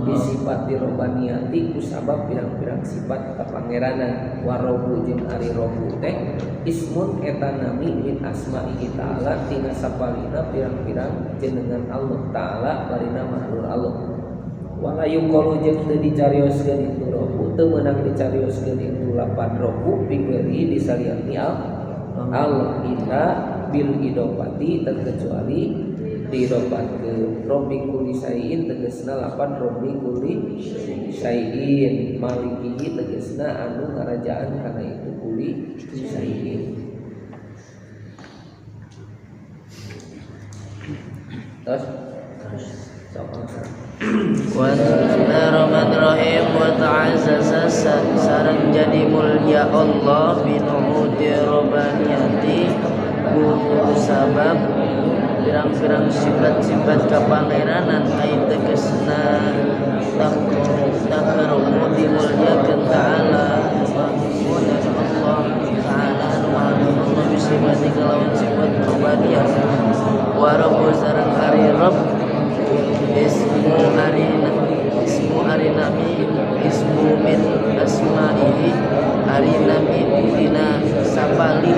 bisifati robbaniyati ku sabab pirang-pirang sifat kapangeranan. Warobu jeung ari robu teh ismun eta nami min asma'ihi ta'ala tina sapalina pirang-pirang jenengan Allah Ta'ala barina ma'alur Allah. Wala yuqalu jeung teu dicarioskeun itu robu teu meunang dicarioskeun itu lapan robu bigeri disalianti Allah illa bil idopati terkecuali diidopatkeun robbi kulli sayin tegasna lapan robbi kulli sayin maliki tegasna anu ngarajaan kana itu kulli sayin. Terus Bismillahirrahmanirrahim. Wa ta'azzasa sareng jadi mulia Allah binu'udi robbaniyati ku sabab pirang-pirang sifat-sifat kapangeranan ai tegasna takrumu dimuliakeun ta'ala Allah ta'ala Allah bisifati kalawan sifat robbaniyah. Wa rabbu sareng ari rabb ismu min asma'ihi arinami dina sapali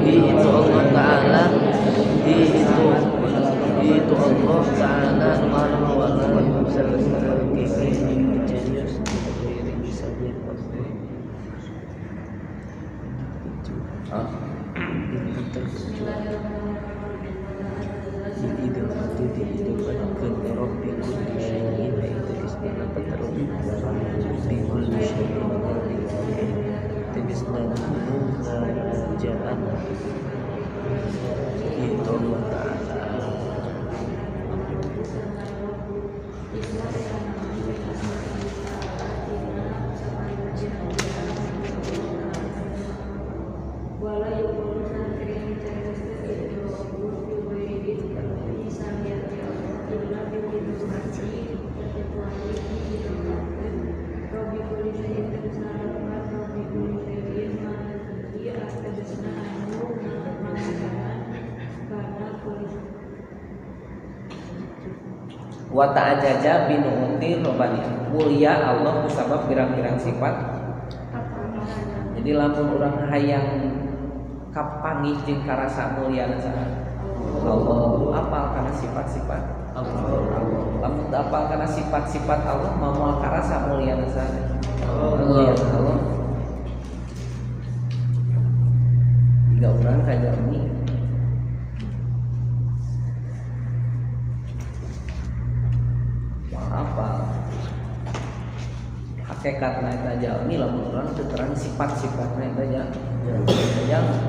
di itu Allah Ta'ala di itu Allah Ta'ala subhanahu wa ta'ala Robi wa ta'ajaja binu'uti robani mulia Allah kusabab pirang-pirang sifat. Jadi lamun urang hayang kapangih jeung karasa mulyana saha Allah apal kana sifat-sifat Allah. Lamun apal kana sifat-sifat Allah moal karasa mulyana saha Allah. Jika urang kajarni apa hakikatna eta jalmi lamun urang teu terang sifat-sifatna eta jalmi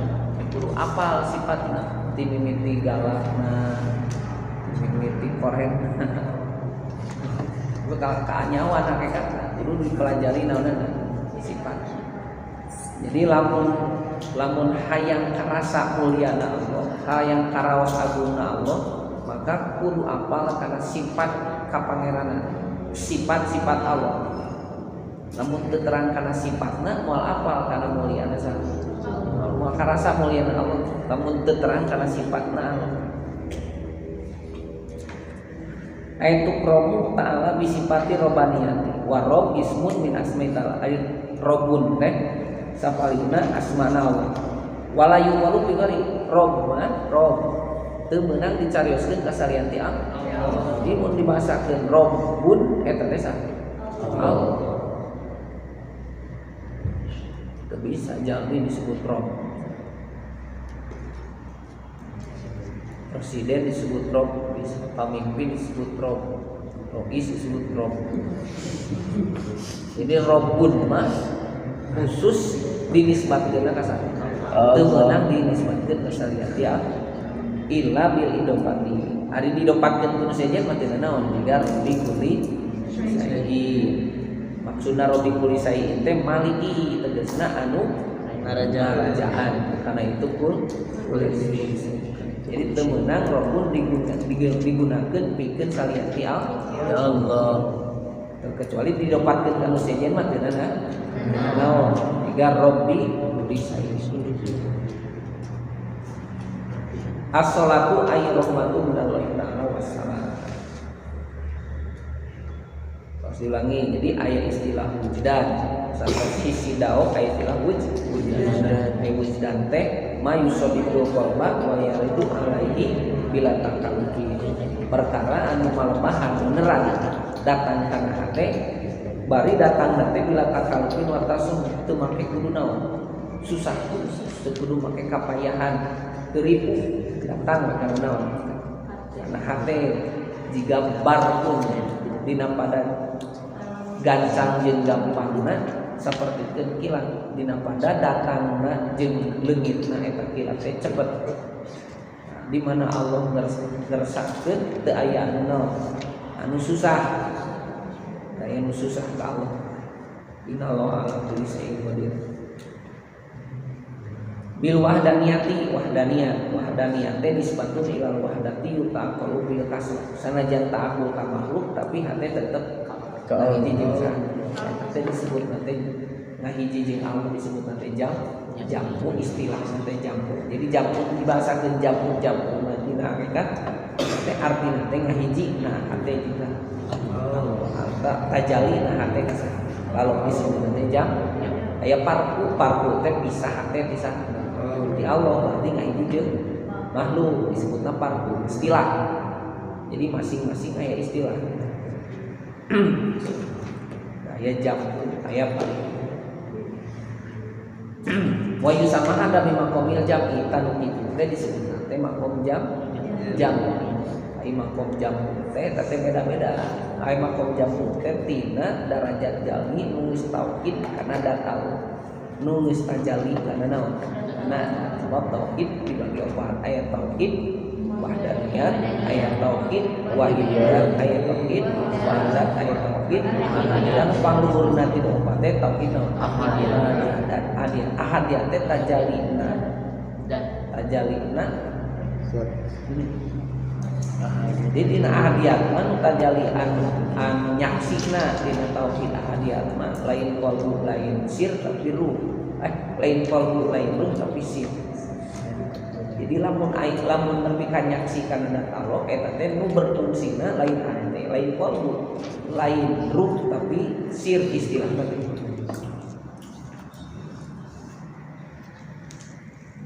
kudu apal sifatna ti mimiti galakna mimiti korengna itu kaanyawan hakikatna kudu dipelajari naonna sifat. Jadi lamun hayang karasa mulyana Allah hayang karaos agungna Allah maka kudu apal kana sifat kapangeranan sifat-sifat Allah. Namun terang kana sifatna moal apal kana mulyana saha moal karasa mulyana Allah namun terang kana sifatna Allah. Ayat Rabbu ta'ala bisifati robbaniyati wa rob ismun min asma'i ta'ala. Ayat robun teh sapalina asmana Allah wala yuwalu bigari rob teu meunang dicarioskeun kasarian ti Allah. Jadi mun dibahasakeun Rabbun eta teh Allah. Teu bisa jalmi disebut Rabb. Presiden disebut Rabb, pemimpin disebut Rabb, Rois disebut Rabb. Jadi Rabbun mah khusus dinisbatkeun ka saha. Teu meunang dinisbatkeun kasarian ti Allah. Illa bil idopati ari didopatkeun kudu saja mah teu naon jiga Rabbi kulli syai'in. Maksudna Rabbi kulli syai'in teh maliki tegasna anu ngarajaan karena itu kulli syai'in. Jadi teu meunang Rabbun digunakeun pikeun salian ti Allah. Terkecuali didopatkeun ka anu saja mah teu naon jiga Rabbi kulli syai'in. As-sholatu ay rahmatu minallahi ta'ala wassalam. Terus diulangi, jadi ayat istilah wujdan sampai sisi dao kayak istilah wujdan. Wujdan teh mayusodiqul qalba wa yaridu alaihi bila takalluki. Perkara anu malebahan beneran datang kana hate bari datang teh bila takalluki wa tasum teu make kudu naon. Susah teu kudu make kapayahan teripu datang karena naon karena hate jika bar pun dina pada gancang jeung gampangna saperti kilat dina pada datangna jeung leungitna eta kilat teh cepet. Di mana Allah ngersakkeun teu aya anu susah. Teu anu susah ka Allah. Innallaha ala kulli syai'in qadir. Bil wahdaniyati wahdaniyat teh nisbatun ilal wahdati yutaqalu bil kasr sanajan ta'aqul ka makhluk tapi hate tetep ka hiji jeung saha teh disebut teh ngahiji jeung Allah disebut teh jampu istilah teh jampu. Jadi jampu dibahasakeun jampu dina hakikat teh artina teh ngahiji nah hate juga tajali nah hate ka saha kalau disebut teh jam aya parku teh pisah hate pisah di Allah berarti ngahiji jeung makhluk disebutna parku istilah. Jadi masing-masing aya istilah. Aya jampu, aya parku. Wa yusama ada bimakomil jam'i tanu kitu teh disebutna teh makom jam. Ai makom jampu teh beda-beda. Ai makom jampu teh tina darajat jalmi nu geus tauhid kana datang. Nu geus tajali kana naon? Nah, sebab tauhid dibagi empat ayat tauhid wahdaniyat, ayat tauhid wahidiyat, ayat tauhid wahdat, ayat tauhid dan pangluhurna ti empat teh tauhid ahadiyat dan ahadiyat teh tajalina jadi dina ahadiyat mah nu tajali an nyaksina dina tauhid ahadiyat mah lain qalbu lain sir tapi ruh lain qalbu lain ruh tapi sir. Jadi lamun nepi ka nyaksikan Allah eta teh nu berfungsina lain hate lain kolbu, lain ruh tapi sir istilah tadi.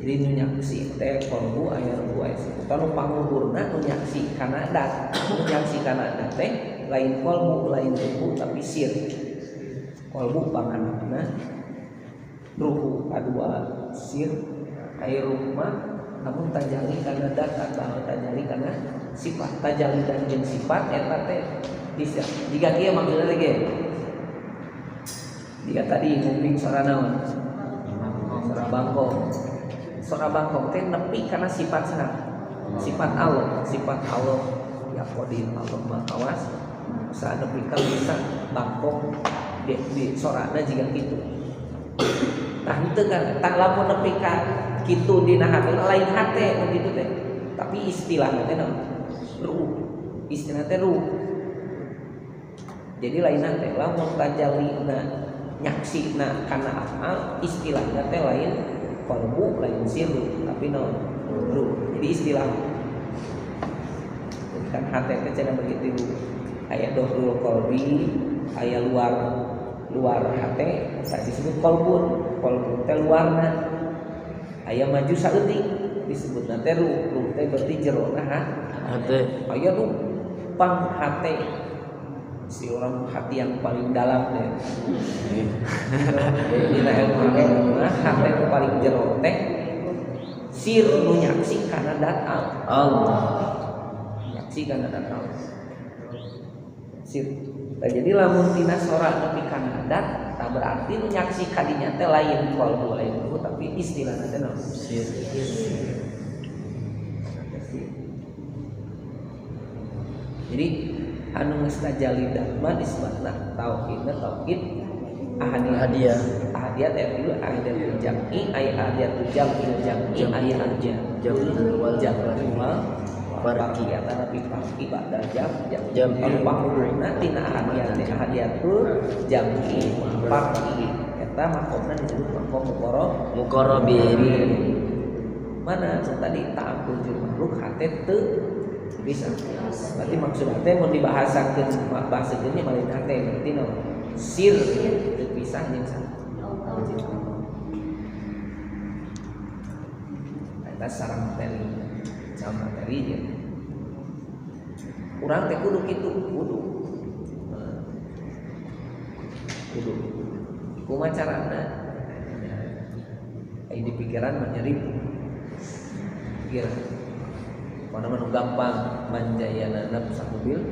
Jadi nunyaksi teh kolbu aya ruh aya sir. Kalau panguhurna nunyaksi kana adat, nunyaksi kana adat teh lain kolbu, lain ruh tapi sir. Kolbu panganana, ruh kadua sir, aya ruh mah namun tajali karena dat atau tajali karena sifat, tajali dan jeung sifat eta teh bisa jika kieu maksudna lagi jika tadi ngumping sora naon sora bangkok teh nepi karena sifat saha sifat Allah ya qadir Allah maha awas saat nepi ka bisa bangkok di sorana jika kitu tah henteu kan tah lamun nepi ka kitu dina hati lain hate begitu teh tapi istilahnya teh ruh istilahnya teh ruh jadi lain hate lamun tajalina nyaksina kana afal istilahnya teh lain qalbu lain sirru tapi non ruh jadi istilah kan hate teh cenah begitu aya dohrul qalbi aya luar hate saya disebut qalbun teh luarna aya maju saeutik disebutna teh ruh teh berarti jero nah hate aya ruh pang hate si orang hati yang paling dalam teh dina ilmu hate yang paling jero teh sir nu nyaksi kana dat Allah nyaksi kana dat Allah sir jadi lamun tina sora nepi kana dat tak berarti nyaksi kadinya teh lain qalbu lain ruh tapi istilahna teh naon sir. Jadi anu geus tajali dat mah disebutna tauhid ahadiyah teh dulu ahadiyatul jam'i aya ahadiyatul jam'i aya jam'ul farqi antara farqi ba'da jam panghubungna tina ahadiyatul jam'i farqi eta makomna disebut makom muqarrabin mana tadi ta'abbud makhluk hate teu bisa berarti maksudna teh mun dibahasakeun bahasakeun nya malin hate berarti naon sir teu pisah jeung eta sareng materi ya. Urang teh kudu kitu, kudu. Kumaha carana? Ai di pikiran mah nyeri. Pikiran. Mana mah gampang manjayana nafsu mobil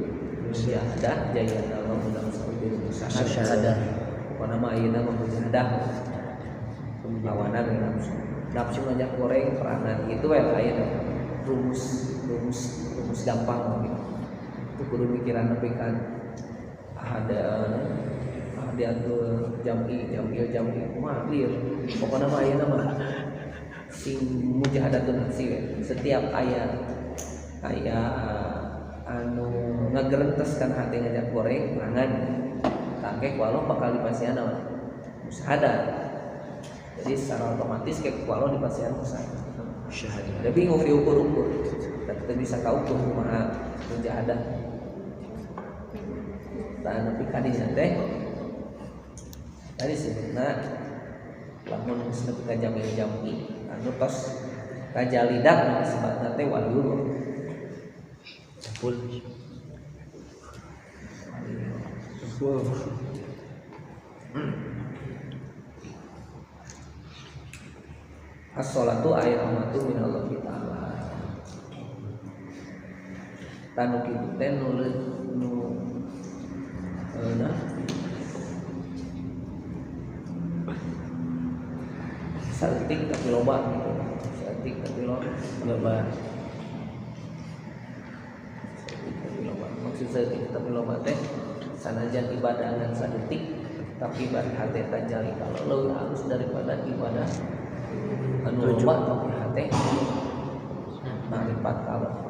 mujahadah jayana nafsu mobil musahadah. Mana mah ayeuna mah mujahadah. Lawanan nafsu ngajak goreng peranan gitu we aya rumus gampang gitu. Itu kudu pikiran nepi kan ahadiyatul jam'i kumaha clear. Pokona mah ayeuna mah sing mujahadatun nafsi we. Setiap aya anu ngagerenteskan hati ngajak goreng mangan. Tangke walau bakal dipasihan naon? Musahadah. Jadi secara otomatis kayak walau dipasihan musahadah. Syahadah. Tapi ngopi ukur kita bisa kaukur kumaha mujahadah. Tah nepi kadinya teh tadi sebutna lamun geus nepi ka jam'i anu tos kajalidak disebutna teh waliullah. Cepul. As-sholatu ayamatu minallahi ta'ala. Tanu kitu teh nu saltik tapi loba gitu. Saltik tapi loba. Maksud saltik tapi loba teh sanajan ibadah ngan sadetik tapi bari hate tajali kalau leuwih halus daripada ibadah anu loba tapi hate marifat Allah.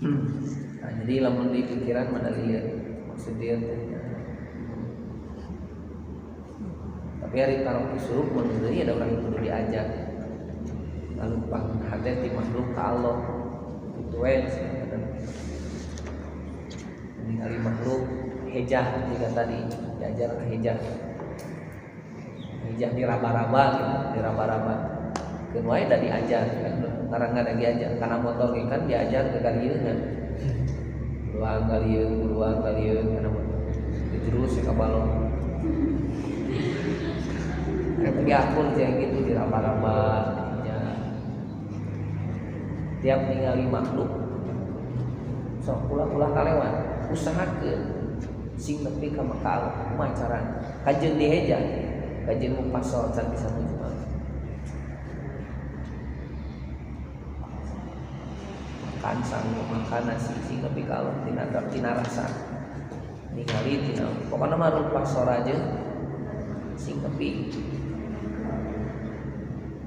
Nah, jadi lamun di pikiran mana lihat maksud dia teh. Tapi biar taruh disuruh menurut ada orang yang kudu diajak lalu hati di makhluk ke Allah itu ningali makhluk hejah jika tadi diajar hejah diraba-raba gitu, diraba-raba kedua dah diajar kan karena lagi ajar karena motor kan diajar ke kalian luang kalian karena motor terus ke balon tapi aku kayak gitu diraba-raba ya. Tiap ningali makhluk sok ulah kalewat usahakeun sing nepi ka makal macaran kajeun diheja kajeun mupasol can bisa mujmal makan sanggup makan nasi sing nepi ka Allah tina rasa ningali tina pokona mah pasor aja sing nepi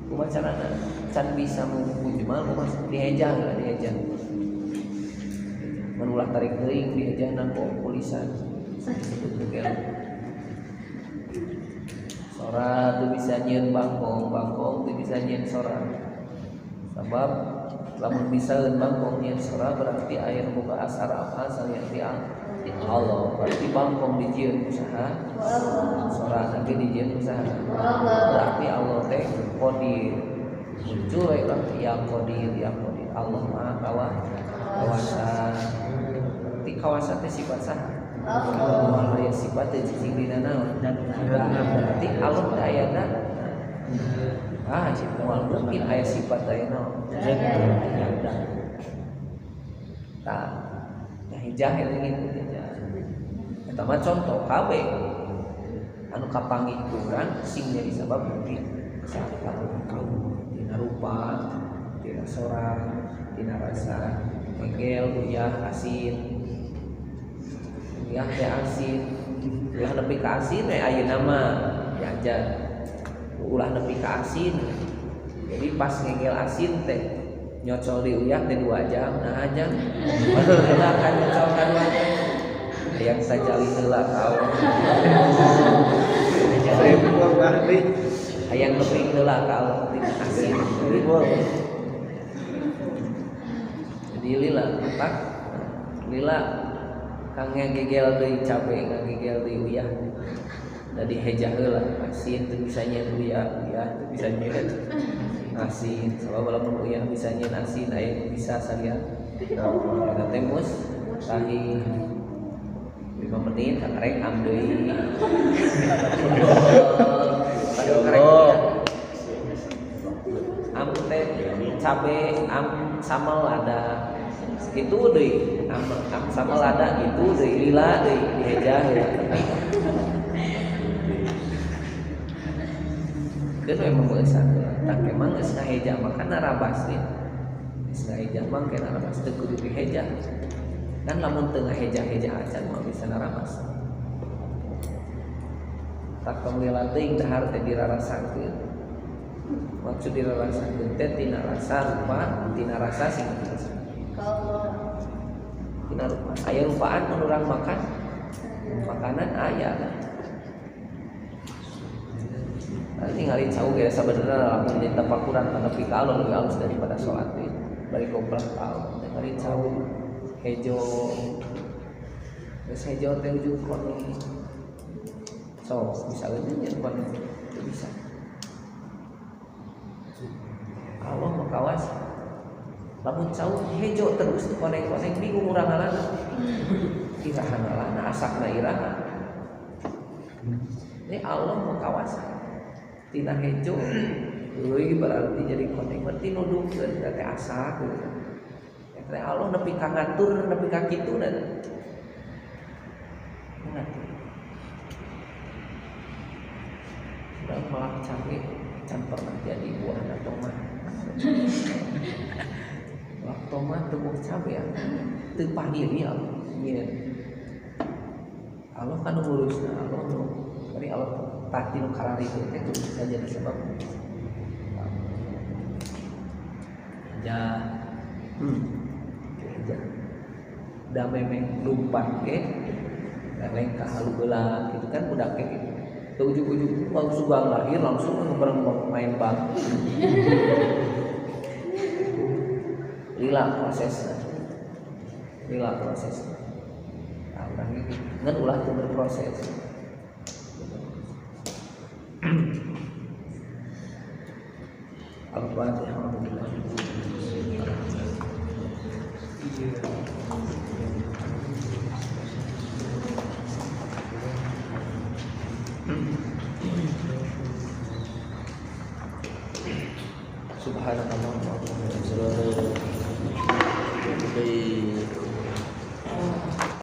kumacarana can bisa mujmal kumas diheja menulah tarik teuing dihejanan ku polisan disebut juga sora tu bisa nyieun bangkong tu bisa nyieun sora sebab lamun bisa bangkong nyieun sora berarti aya nu boga asar apa salianti Allah berarti bangkong dijieun usaha sora nanti dijieun usaha berarti Allah teh qadir muncul ya qadir Allah Maha kawasan ti kawasan teh sifat sah Allah aya sifat teh sing dina naon berarti Allah teh ayana moal mungkin aya sifat aya naon tah hijah gitu eta mah contoh kabeh anu kapanggih kurang sing jadi sabab mungkin tina rupa tina sora tina rasa egel uyah asin uyah teh asin ulah nepi ka asin ayeuna mah diajar ulah nepi ka asin jadi pas ngegel asin teh nyocol di uyah teh 2 jam nah jam baheula kan nyocol ka 2 jam yang sajali heula ka Allah hayang nepi heula ka Allah tina asin jadi lila matak lila kang ngegel deui cabe ngegel deui uyah da diheja heula asin teu bisa nyeun uyah teu bisa nyeun asin sabab lamun uyah bisa nyeun asin aya bisa salia eta teh mus sahi 5 menit karek am deui am teh cabe am sambal lada itu deui am sambal lada itu deui lila deui diheja keun memang beusah tak emang geus ngaheja makana rabas nih geus ngaheja mah kana rabas teu kudu diheja kan lamun teu ngaheja-heja acan mah bisa narabas tak kamlila teuing dahar teh dirarasakeun maksud dirarasakeun teh tina rasa rupa tina rasa sing tina rupa aya rupaan mun urang makan makanan aya lah ningali cau ge sabenerna lamun di tapakuran kana pikalo lebih halus daripada salat teh bari goblok tahu ningali cau hejo geus hejo teh ujung kono so misalnya nyen kono teu bisa Allah makawas lamun cau hejo terus koneng-koneng bingung urang ngaranna irahan ngaranna asakna iraha ini Allah makawas tina hejo euy berarti jadi koneng berarti nudungkeun teh asak gitu teh Allah nepi ka ngatur nepi ka kitu dan ngatur dan malah cabe can pernah jadi buah tomat buah tomat teu buah cabe ya teu panggil ya Allah kan ngurusna Allah nu bari Allah pati nu karari teh itu bisa jadi sebab ya da memeng lumpat ke leng ka halu heula gitu kan budak ke gitu Ujung-ujung kalau sudah lahir langsung bareng main bang. Lila prosesnya. Nah, orang ini kan ulah itu berproses. Al-Fatihah. Subhanallah wa bihamdihi.